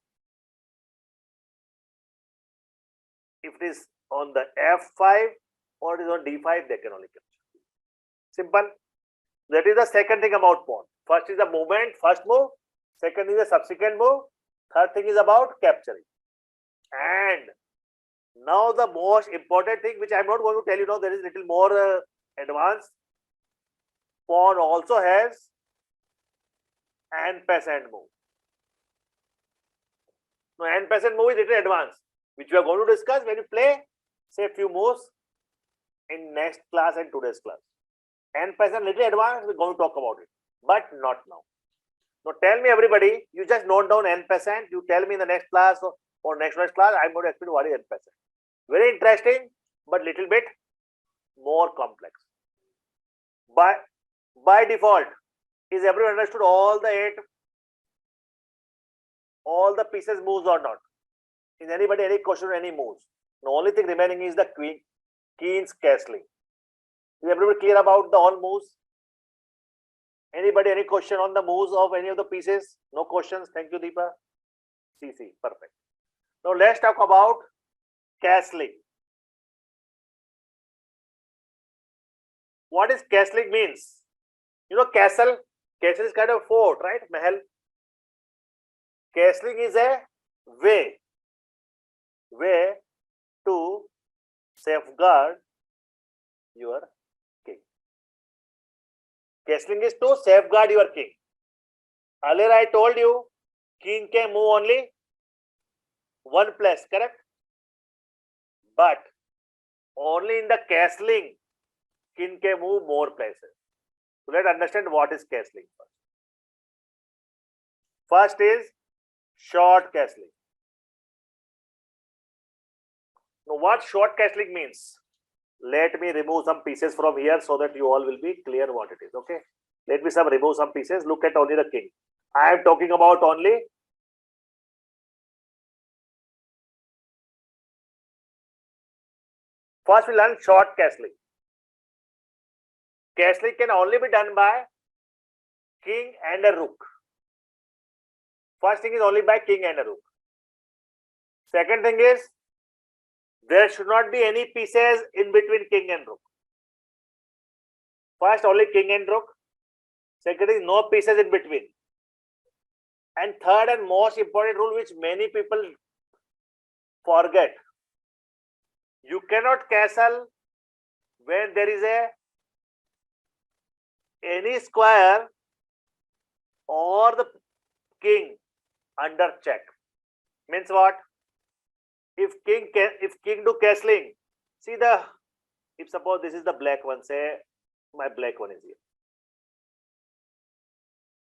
If it is on the f5 or it is on d5, they can only capture. Simple. That is the second thing about pawn. First is the movement, first move. Second is the subsequent move. Third thing is about capturing. And now the most important thing, which I am not going to tell you now, there is little more advanced. Pawn also has an peasant move. Now, an peasant move is little advanced, which we are going to discuss when you play, say, a few moves in next class and today's class. N peasant little advanced, we're going to talk about it, but not now. Now tell me everybody, you just note down n peasant, you tell me in the next class or next class, I'm going to explain what is n peasant. Very interesting, but little bit more complex. By default, is everyone understood all the pieces moves or not? Is anybody any question or any moves? The only thing remaining is the queen's castling. Is everybody clear about the all moves? Anybody any question on the moves of any of the pieces? No questions. Thank you, Deepa. CC, perfect. Now let's talk about castling. What is castling means? You know, castle is kind of fort, right? Mahal. Castling is a way to safeguard your king. Castling is to safeguard your king. Earlier I told you king can move only one place, correct? But only in the castling king can move more places. So let's understand what is castling first. First is short castling. Now what short castling means? Let me remove some pieces from here so that you all will be clear what it is. Okay. Let me remove some pieces. Look at only the king. I am talking about only first we learn short castling. Castling can only be done by king and a rook. First thing is only by king and a rook. Second thing is there should not be any pieces in between king and rook. First only king and rook. Second is no pieces in between. And third and most important rule which many people forget. You cannot castle when there is any square or the king under check. Means what? If king do castling, see if suppose this is the black one, say my black one is here.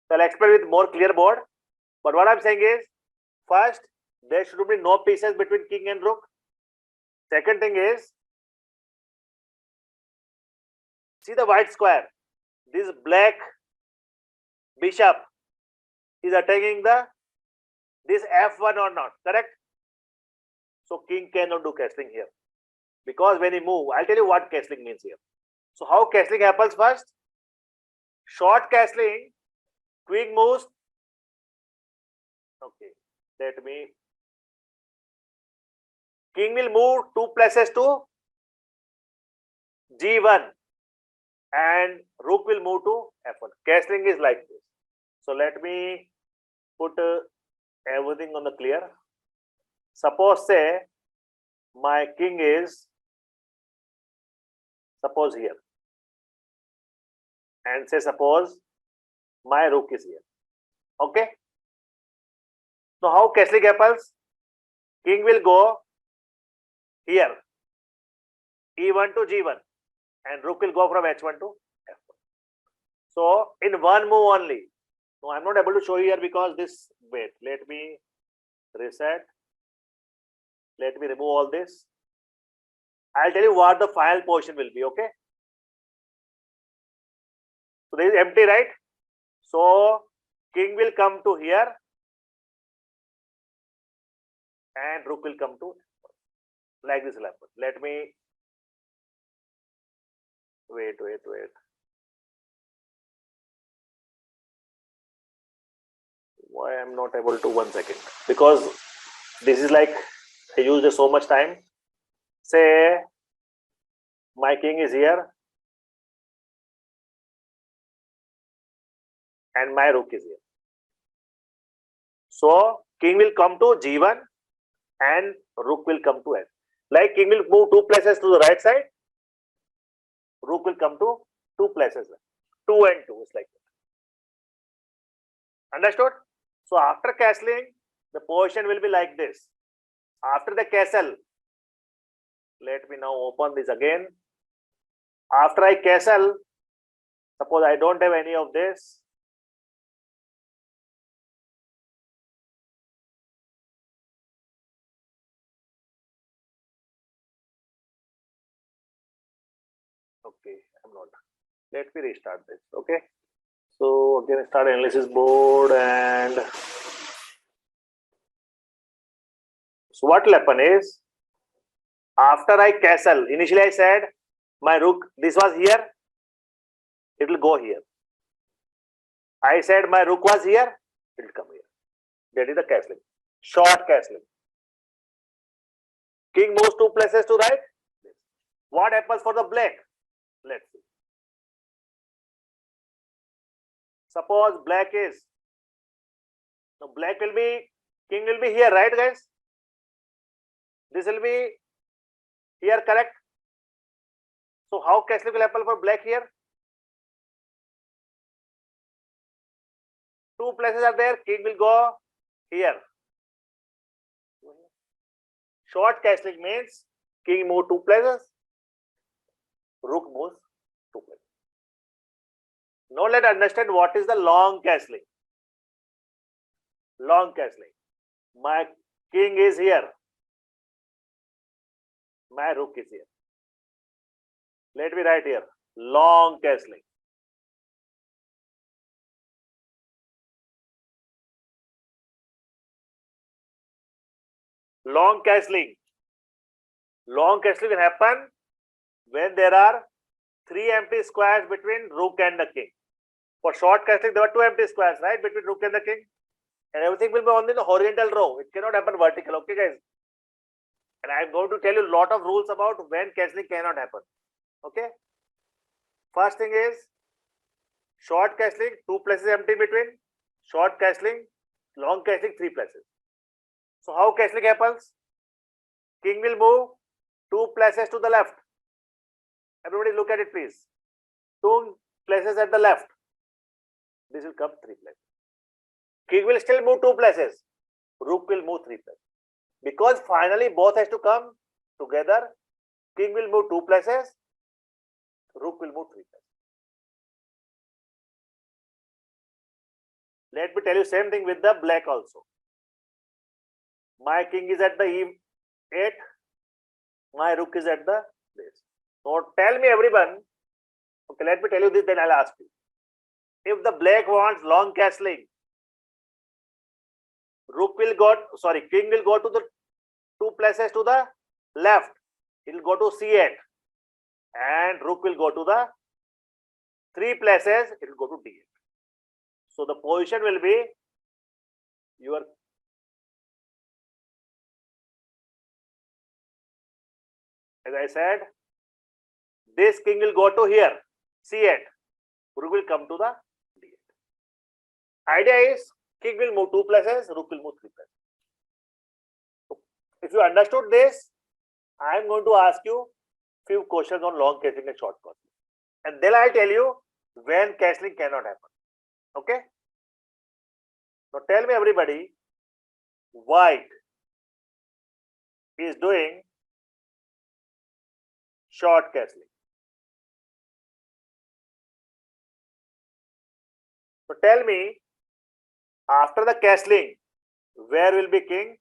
So I'll explain with more clear board. But what I'm saying is, first there should be no pieces between king and rook. Second thing is See the white square. This black bishop is attacking this f1 or not, correct? So king cannot do castling here. Because when he move, I'll tell you what castling means here. So how castling happens first? Short castling, king moves. Okay, let me. King will move 2 places to g1 and rook will move to f1. Castling is like this. So let me put everything on the clear. Suppose say my king is suppose here, and say suppose my rook is here. Okay. So how castling happens? King will go here, e1 to g1, and rook will go from h1 to f1. So in one move only. No, I'm not able to show you here because this. Wait, let me reset. Let me remove all this. I'll tell you what the final position will be. Okay. So this is empty, right? So king will come to here, and rook will come to like this will happen. Let me wait. Why I'm not able to? 1 second. Because this is like I used so much time. Say my king is here and my rook is here. So king will come to g1 and rook will come to f. Like king will move 2 places to the right side, rook will come to 2 places, 2 and 2 is like that. Understood? So after castling, the position will be like this. After the castle, let me now open this again. After I castle, suppose I don't have any of this. Okay, I'm not. Let me restart this. Okay. So again, start analysis board, and so what will happen is after I castle, initially I said my rook, this was here, it will go here. I said my rook was here, it will come here. That is the castling. Short castling. King moves 2 places to right. What happens for the black? Let's see. Suppose black is, now black will be, king will be here, right guys? This will be here, correct? So how castling will happen for black here? 2 places are there, king will go here. Short castling means king move 2 places, rook moves 2 places. Now let's understand what is the long castling. Long castling. My king is here. My rook is here. Let me write here. Long castling. Long castling. Long castling will happen when there are 3 empty squares between rook and the king. For short castling, there were 2 empty squares, right, between rook and the king. And everything will be only in the horizontal row. It cannot happen vertical. Okay, guys? And I'm going to tell you a lot of rules about when castling cannot happen. Okay? First thing is short castling, 2 places empty between. Short castling, long castling, 3 places. So how castling happens? King will move 2 places to the left. Everybody look at it, please. 2 places at the left. This will come 3 places. King will still move 2 places. Rook will move 3 places. Because finally both has to come together. King will move 2 places. Rook will move 3 places. Let me tell you same thing with the black also. My king is at the e8. My rook is at the base. So tell me everyone, Okay, let me tell you this, then I'll ask you. If the black wants long castling, king will go to the 2 places to the left. It will go to C8. And rook will go to the 3 places, it will go to D8. So the position will be your as I said, this king will go to here, C8. Rook will come to the D8. Idea is king will move 2 places, rook will move 3 places. If you understood this, I am going to ask you few questions on long castling and short castling. And then I'll tell you when castling cannot happen. Okay? Now tell me everybody, white is doing short castling. So tell me, after the castling, where will be king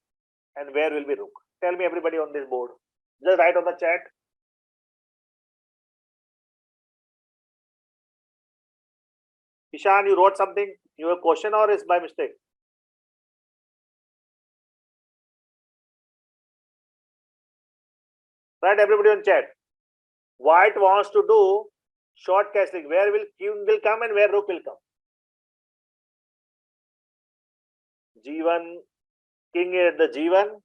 and where will be rook? Tell me everybody on this board. Just write on the chat. Ishan, you wrote something? You have a question or is by mistake? Write everybody on chat. White wants to do short castling. Where will king will come and where rook will come? G1, king at the G1.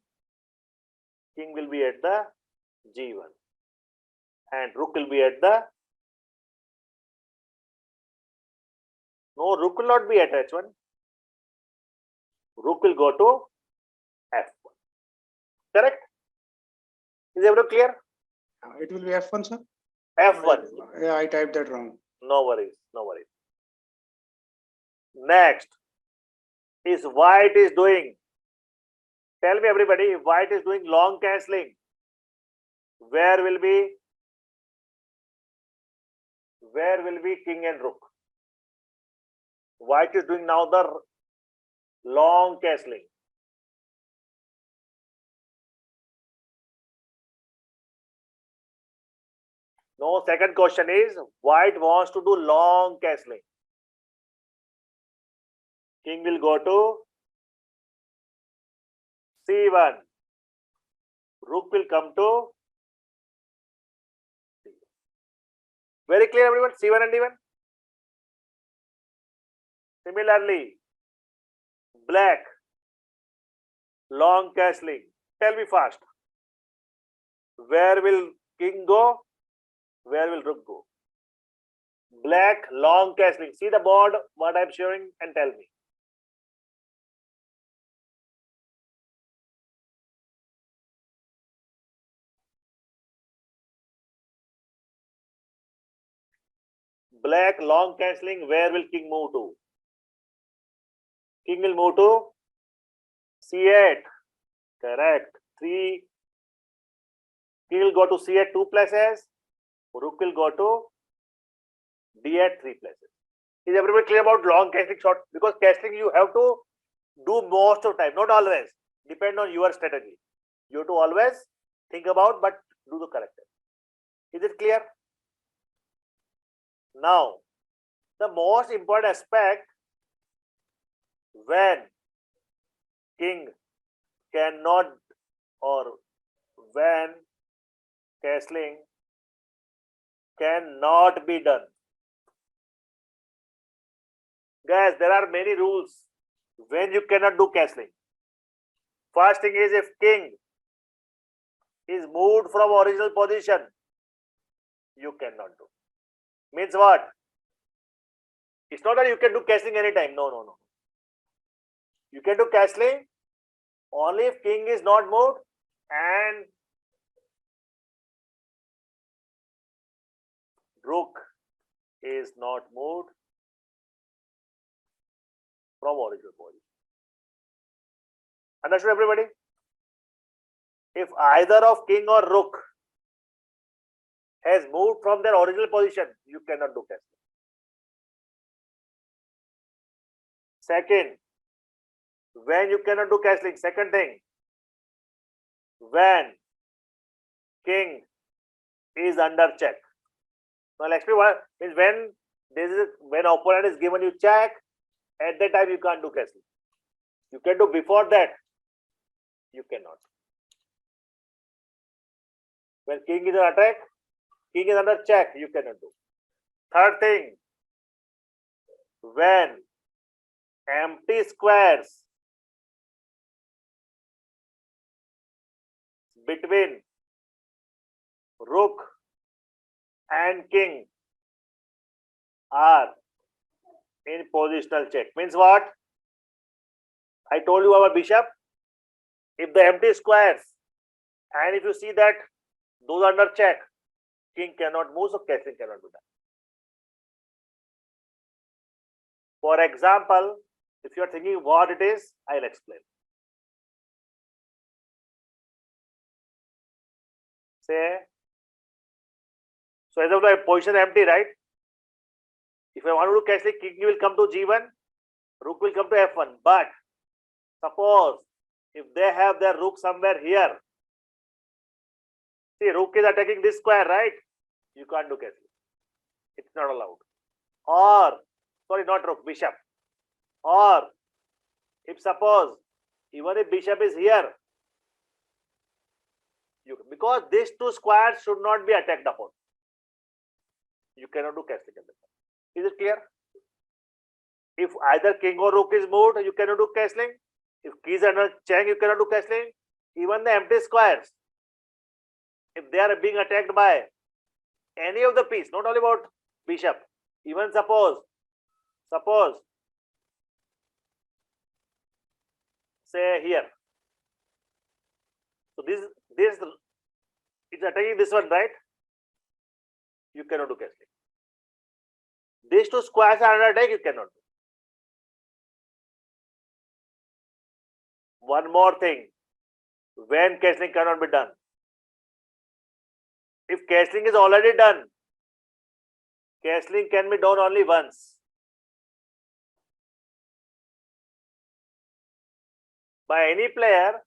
King will be at the G1. And rook will be at the... No, rook will not be at H1. Rook will go to F1. Correct? Is everything clear? It will be F1, sir. F1. Yeah, I typed that wrong. No worries, no worries. Next is white is doing. Tell me everybody, if white is doing long castling, where will be king and rook? White is doing now the long castling. No, second question is, white wants to do long castling. King will go to C1. Rook will come to C1. Very clear everyone, C1 and D1. Similarly, black, long castling. Tell me fast. Where will king go? Where will rook go? Black, long castling. See the board, what I am showing and tell me. Black, long castling. Where will king move to? King will move to C8. Correct. 3. King will go to C8 2 places. Rook will go to D8 3 places. Is everybody clear about long castling, short? Because castling you have to do most of the time, not always. Depend on your strategy. You have to always think about, but do the correct thing. Is it clear? Now, the most important aspect, when king cannot or when castling cannot be done. Guys, there are many rules when you cannot do castling. First thing is, if king is moved from original position, you cannot do. Means what? It's not that you can do castling anytime. No. You can do castling only if king is not moved and rook is not moved from original position. Understood everybody? If either of king or rook has moved from their original position, you cannot do castling. Second, when you cannot do castling, second thing, when king is under check. Now let's explain what is when opponent is given you check, at that time you can't do castling. You can do before that. You cannot. When king is on attack, king is under check, you cannot do. Third thing, when empty squares between rook and king are in positional check. Means what? I told you our bishop. If the empty squares, and if you see that those are under check, king cannot move, so castling cannot be done. For example, if you are thinking what it is, I'll explain. Say, so as of the position empty, right? If I want to do castling, king will come to g1, rook will come to f1. But suppose if they have their rook somewhere here, see, rook is attacking this square, right? You can't do castling. It's not allowed. Or, sorry, not rook, bishop. Or, if suppose, even if bishop is here, because these two squares should not be attacked upon, you cannot do castling. Is it clear? If either king or rook is moved, you cannot do castling. If key is under check, you cannot do castling. Even the empty squares, if they are being attacked by any of the piece, not only about bishop, even suppose, say here. So this it's attacking this one, right? You cannot do castling. These two squares are under attack, you cannot do. One more thing, when castling cannot be done. If castling is already done, castling can be done only once. By any player,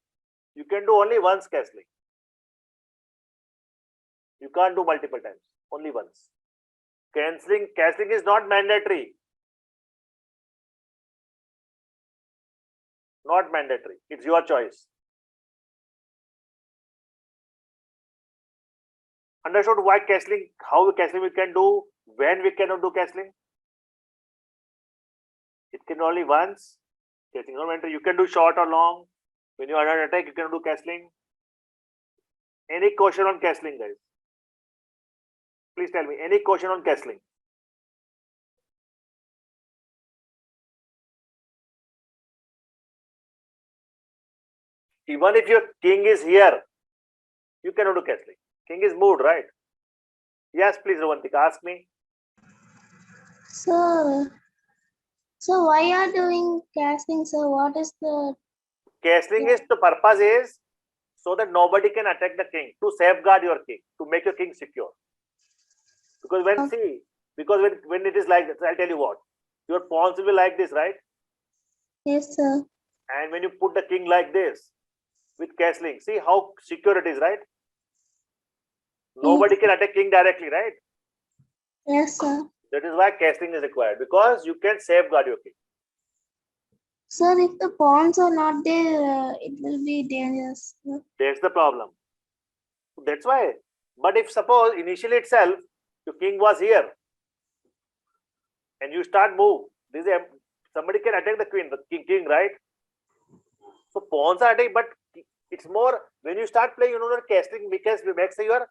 you can do only once castling. You can't do multiple times, only once. Castling is not mandatory. Not mandatory. It's your choice. Understood why castling, how castling we can do, when we cannot do castling? It can only once. Castling not mandatory. You can do short or long. When you are under attack, you can do castling. Any question on castling, guys? Please tell me, any question on castling? Even if your king is here, you cannot do castling. King is moved, right? Yes, please, Ravantika, ask me. So why are doing casting, sir? What is the Castling is, the purpose is so that nobody can attack the king, to safeguard your king, to make your king secure. Because when when it is like this, I'll tell you what, your pawns will be like this, right? yes, sir? And when you put the king like this with castling, see how secure it is, right? Nobody can attack king directly, right? Yes, sir. That is why castling is required, because you can safeguard your king. Sir, if the pawns are not there, it will be dangerous. Sir. That's the problem. That's why. But if suppose initially itself your king was here and you start move, somebody can attack the queen, the king, right? So pawns are attacked, but it's more when you start playing, castling because we make sure you are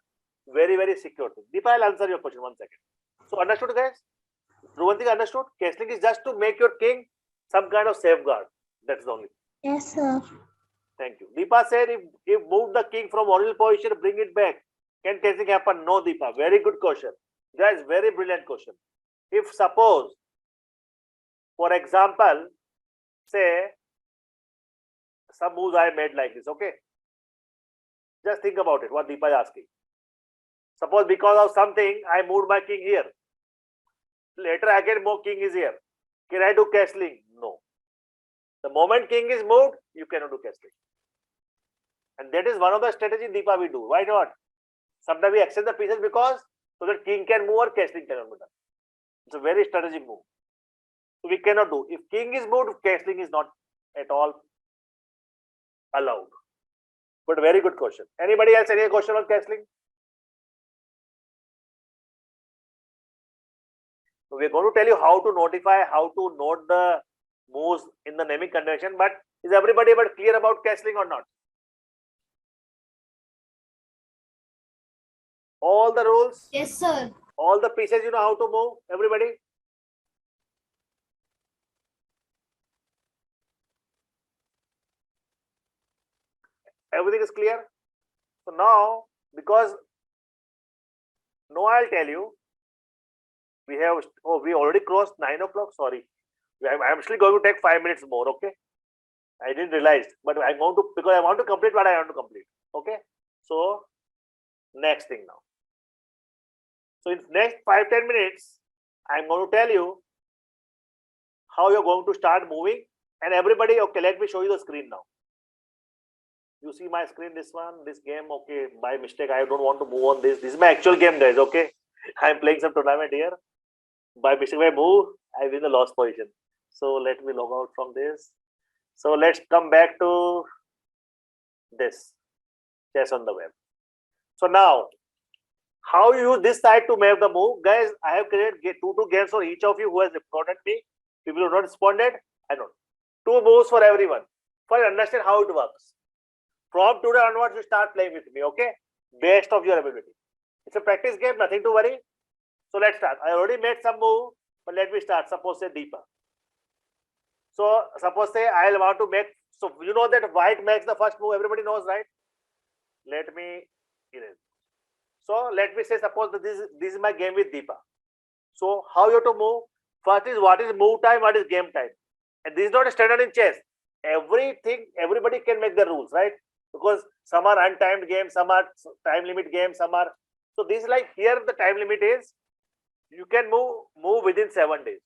very, very secure. Deepa, I'll answer your question 1 second. So understood, guys? Dhruvantika, understood? Castling is just to make your king some kind of safeguard. That's the only. Yes, sir. Thank you. Deepa said, if move the king from original position, bring it back. Can castling happen? No, Deepa. Very good question. Guys, very brilliant question. If suppose, for example, say, some moves I made like this, okay? Just think about it, what Deepa is asking. Suppose because of something, I moved my king here. Later again, more king is here. Can I do castling? No. The moment king is moved, you cannot do castling. And that is one of the strategies Deepa we do. Why not? Sometimes we exchange the pieces because so that king can move or castling cannot be done. It's a very strategic move. So we cannot do. If king is moved, castling is not at all allowed. But very good question. Anybody else any question on castling? So we're going to tell you how to notify, how to note the moves in the naming convention. But is everybody clear about castling or not? All the rules? Yes, sir. All the pieces you know how to move? Everybody? Everything is clear? So now, because I'll tell you, we have, we already crossed 9 o'clock. Sorry. I'm actually going to take 5 minutes more. Okay. I didn't realize, but I'm going to, because I want to complete what I want to complete. Okay. So, next thing now. So, in next 5-10 minutes, I'm going to tell you how you're going to start moving. And everybody, okay, let me show you the screen now. You see my screen, this one, this game, okay, by mistake, I don't want to move on this. This is my actual game, guys, okay? I'm playing some tournament here. By mistake, if I move, I win the lost position. So let me log out from this. So let's come back to this, chess on the web. So now, how you use this side to make the move? Guys, I have created two games for each of you who has responded me. People who have not responded, I don't. 2 moves for everyone. First, understand how it works. From today onwards, you start playing with me, okay? Best of your ability. It's a practice game, nothing to worry. So let's start. I already made some move, but let me start. Suppose say deeper. So suppose say I want to make, so you know that white makes the first move, everybody knows, right? Let me erase. So let me say, suppose that this is my game with Deepa. So how you have to move? First is what is move time, what is game time. And this is not a standard in chess. Everything, everybody can make the rules, right? Because some are untimed games, some are time limit games, some are. So this is like here the time limit is, you can move within 7 days.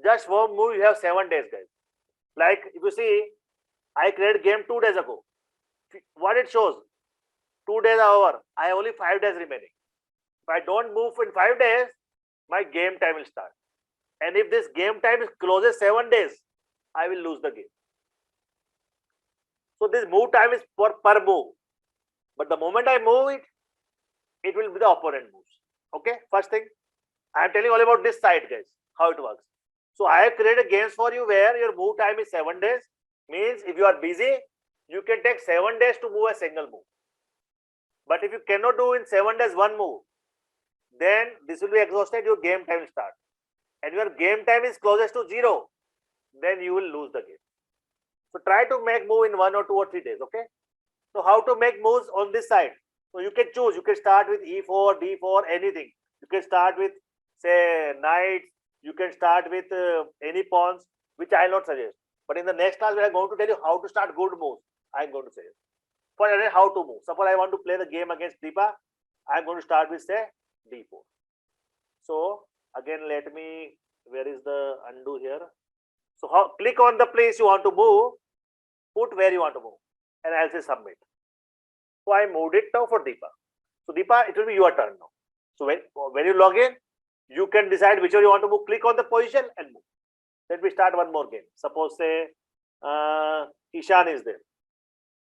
Just one move, you have 7 days, guys. Like if you see, I created game 2 days ago. What it shows? 2 days are over. I have only 5 days remaining. If I don't move in 5 days, my game time will start. And if this game time is closes 7 days, I will lose the game. So this move time is per move. But the moment I move it, it will be the opponent moves. Okay, first thing. I am telling all about this side, guys, how it works. So I have created games for you where your move time is 7 days. Means if you are busy, you can take 7 days to move a single move. But if you cannot do in 7 days one move, then this will be exhausted, your game time will start. And your game time is closest to 0, then you will lose the game. So try to make move in 1 or 2 or 3 days, okay? So how to make moves on this side? So you can choose, you can start with E4, D4, anything. You can start with, say, knights, you can start with any pawns, which I will not suggest. But in the next class, we are going to tell you how to start good moves. I am going to say it. For how to move. Suppose I want to play the game against Deepa, I am going to start with, say, D4. So again, let me, where is the undo here? So click on the place you want to move, put where you want to move, and I'll say submit. So I moved it now for Deepa. So Deepa, it will be your turn now. So when you log in, you can decide which way you want to move. Click on the position and move. Let me start one more game. Suppose say Ishan is there.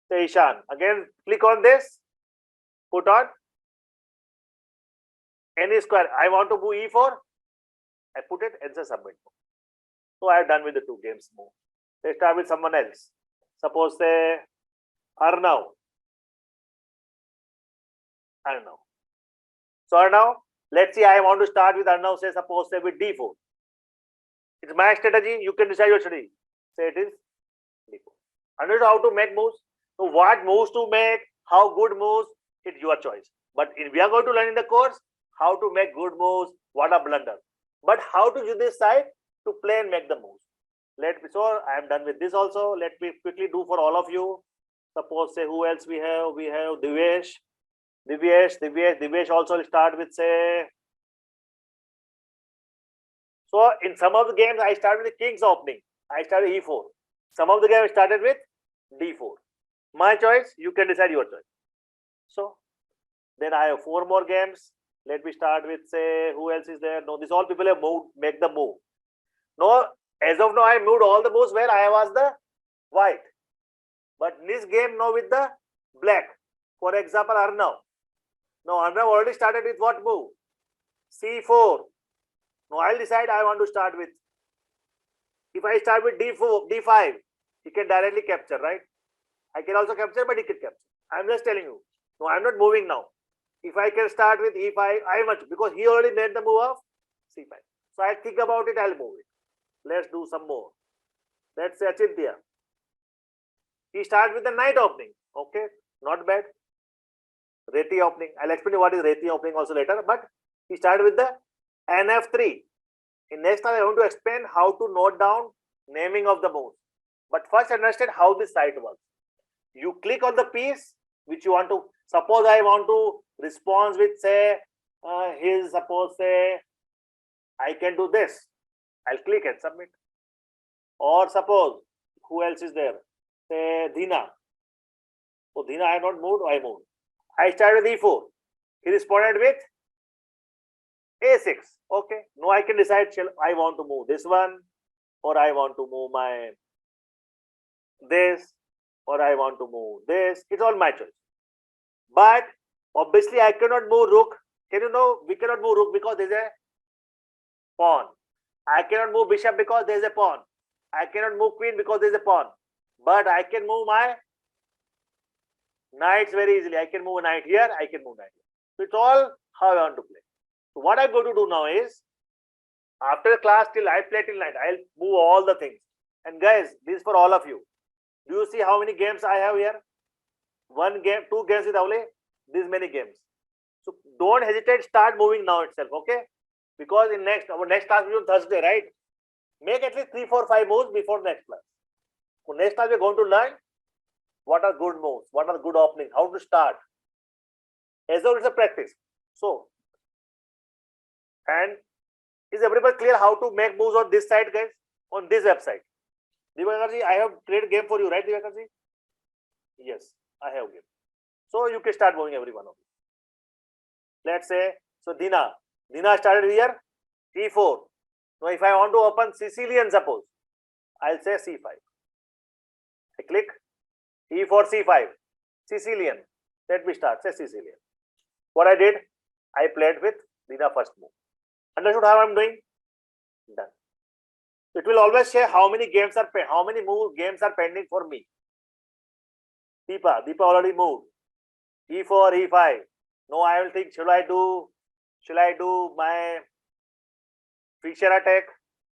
Say Ishan. Again, click on this, put on any square. I want to move E4. I put it and say submit. So I have done with the 2 games move. Let's start with someone else. Suppose say Arnav. So Arnav, let's see, I want to start with Arnav, say suppose say with D4. It's my strategy, you can decide your strategy. Say it is D4. Understand how to make moves? So what moves to make, how good moves, it's your choice. But we are going to learn in the course how to make good moves, what a blunder. But how to use this side to play and make the moves. So I am done with this also. Let me quickly do for all of you. Suppose say who else we have? We have Divesh. Divesh also will start with say. So in some of the games I started with the king's opening. I started E4. Some of the games I started with D4. My choice, you can decide your choice. So then I have 4 more games. Let me start with, say, who else is there? No, these all people have moved, make the move. No, as of now, I moved all the moves where I was the white. But in this game, now with the black. For example, Arnav. Now, Arnav already started with what move? C4. Now, I'll decide I want to start with. If I start with D4, D5, he can directly capture, right? I can also capture, but he can capture. I'm just telling you. No, I'm not moving now. If I can start with E5, I must, because he already made the move of C5. So I'll think about it, I'll move it. Let's do some more. Let's say Achintya. He starts with the knight opening. Okay, not bad. Reti opening. I'll explain you what is Reti opening also later, but he started with the NF3. In next time, I want to explain how to note down naming of the moves. But first, understand how this site works. You click on the piece which you want to. Suppose I want to respond with, say, suppose, say, I can do this. I'll click and submit. Or suppose, who else is there? Say, Dina. So, Dina, I have not moved, I moved. I started with E4. He responded with A6. Okay. Now I can decide, shall I want to move this one, or I want to move my this, or I want to move this. It's all my choice. But obviously, I cannot move rook. Can you know? We cannot move rook because there's a pawn. I cannot move bishop because there's a pawn. I cannot move queen because there's a pawn. But I can move my knights very easily. I can move a knight here. I can move knight here. So it's all how I want to play. So what I'm going to do now is, after the class till I play till night, I'll move all the things. And guys, this is for all of you. Do you see how many games I have here? One game, two games with Avle, these many games. So don't hesitate, start moving now itself, okay? Because in our next class will be on Thursday, right? Make at least 3, 4, 5 moves before next class. So next class we're going to learn what are good moves, what are good openings, how to start. As though it's a practice. So, and is everybody clear how to make moves on this side, guys? On this website. Divakarji, I have created a game for you, right, Divakarji? Yes, I have game. So you can start moving every one of you. Let's say, so Dina started here, E4. Now if I want to open Sicilian, suppose, I'll say C5. I click, E4, C5, Sicilian. Let me start, say Sicilian. What I did, I played with Dina first move. Understood how I'm doing? Done. It will always say how many games are games are pending for me. Deepa already moved. E4, E5. No, I will think, shall I do my Fisher attack?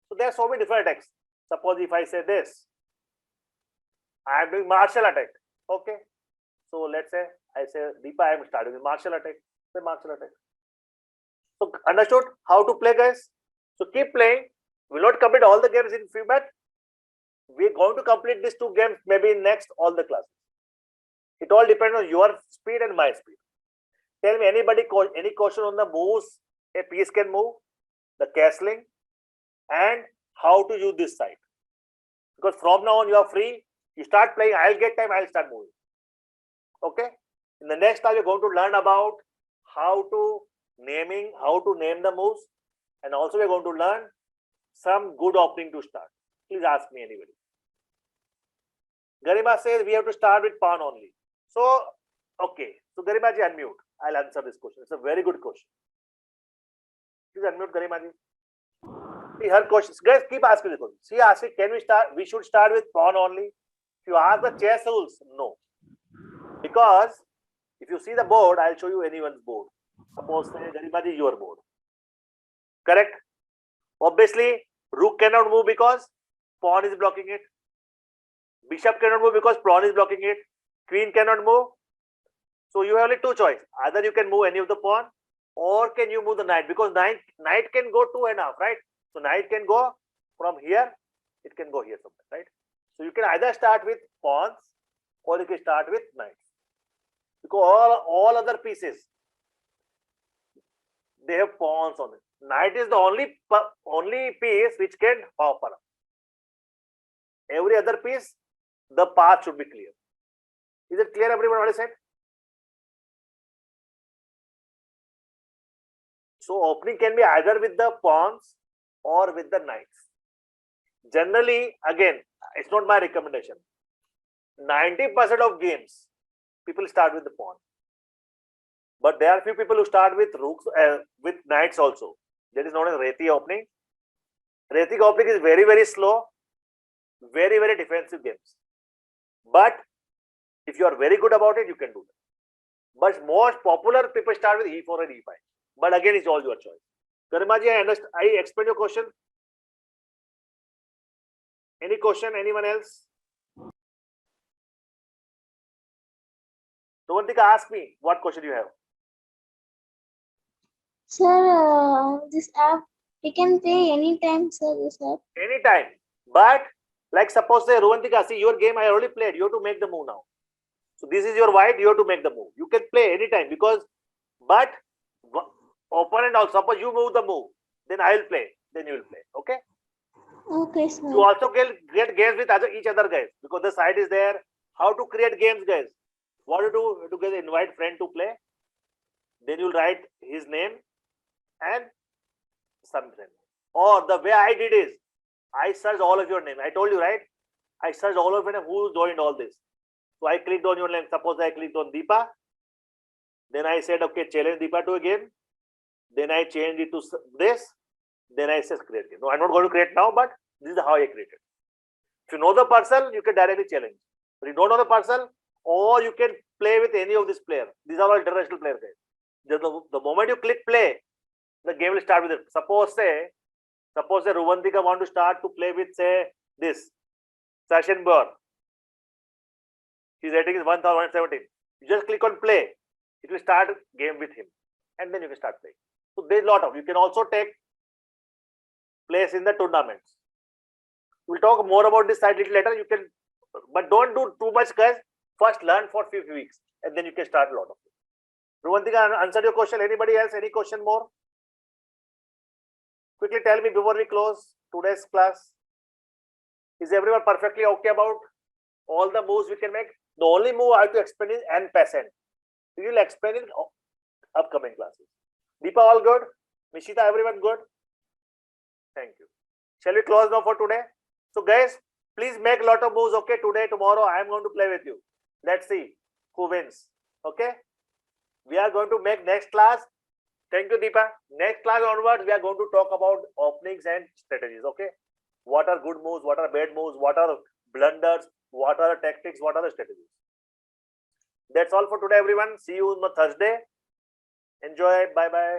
So there are so many different attacks. Suppose if I say this, I am doing martial attack. Okay. So let's say I say Deepa, I am starting with martial attack. Say martial attack. So understood how to play, guys? So keep playing. We'll not complete all the games in few, but we're going to complete these 2 games maybe in next all the classes. It all depends on your speed and my speed. Tell me, any question on the moves a piece can move, the castling, and how to use this site. Because from now on you are free. You start playing, I'll get time, I'll start moving. Okay? In the next time, we're going to learn about how to name the moves, and also we're going to learn some good opening to start. Please ask me, anybody. Garima says we have to start with pawn only. So, okay. So Garima ji, unmute. I'll answer this question. It's a very good question. Please unmute Garima ji. See her questions. Guys, keep asking the question. She asked, we should start with pawn only. If you ask the chess rules, no. Because if you see the board, I'll show you anyone's board. Suppose Garima ji, your board. Correct? Obviously, rook cannot move because pawn is blocking it. Bishop cannot move because pawn is blocking it. Queen cannot move. So you have only 2 choices. Either you can move any of the pawn, or can you move the knight, because knight can go 2.5, right? So knight can go from here, it can go here somewhere, right? So you can either start with pawns, or you can start with knights. Because all other pieces, they have pawns on it. Knight is the only piece which can hop around. Every other piece, the path should be clear. Is it clear, everyone, what I said? So opening can be either with the pawns or with the knights. Generally, again, it's not my recommendation. 90% of games, people start with the pawn. But there are few people who start with rooks, with knights also. That is known as Reti opening. Reti opening is very, very slow, very, very defensive games. But if you are very good about it, you can do that. But most popular people start with E4 and E5. But again, it's all your choice. Karimaji, I explained your question. Any question? Anyone else? Romantika, ask me what question you have. Sir, this app, we can pay anytime, sir, this app. Anytime. But like suppose say Romantika, see your game I already played. You have to make the move now. So this is your white. You have to make the move. You can play anytime because, but opponent also, suppose you move the move, then I will play. Then you will play. Okay. Okay, sir. You also get games with each other guys because the site is there. How to create games, guys? What you do? To get invite friend to play. Then you'll write his name and something. Or the way I did is I searched all of your name. I told you, right? I searched all of your name. Who joined all this? So I clicked on your name. Suppose I clicked on Deepa. Then I said, okay, challenge Deepa to a game. Then I changed it to this. Then I said create game. No, I'm not going to create now, but this is how I created. If you know the person, you can directly challenge. But you don't know the person, or you can play with any of this player. These are all international players. The moment you click play, the game will start with it. Suppose say Ruvantika want to start to play with say this Session Burr. His rating is 1117. You just click on play. It will start game with him, and then you can start playing. So there's a lot of. You can also take place in the tournaments. We'll talk more about this site little later. You can, but don't do too much, guys. First learn for few weeks, and then you can start a lot of it. Ruvantika answered your question. Anybody else? Any question more? Quickly tell me before we close today's class. Is everyone perfectly okay about all the moves we can make? The only move I have to explain is n percent. We will explain in upcoming classes. Deepa, all good? Nishita, everyone good? Thank you. Shall we close now for today? So guys, please make a lot of moves. Okay, today, tomorrow, I am going to play with you. Let's see who wins. Okay. We are going to make next class. Thank you, Deepa. Next class onwards, we are going to talk about openings and strategies. Okay. What are good moves? What are bad moves? What are blunders? What are the tactics? What are the strategies? That's all for today, everyone. See you on Thursday. Enjoy. Bye-bye.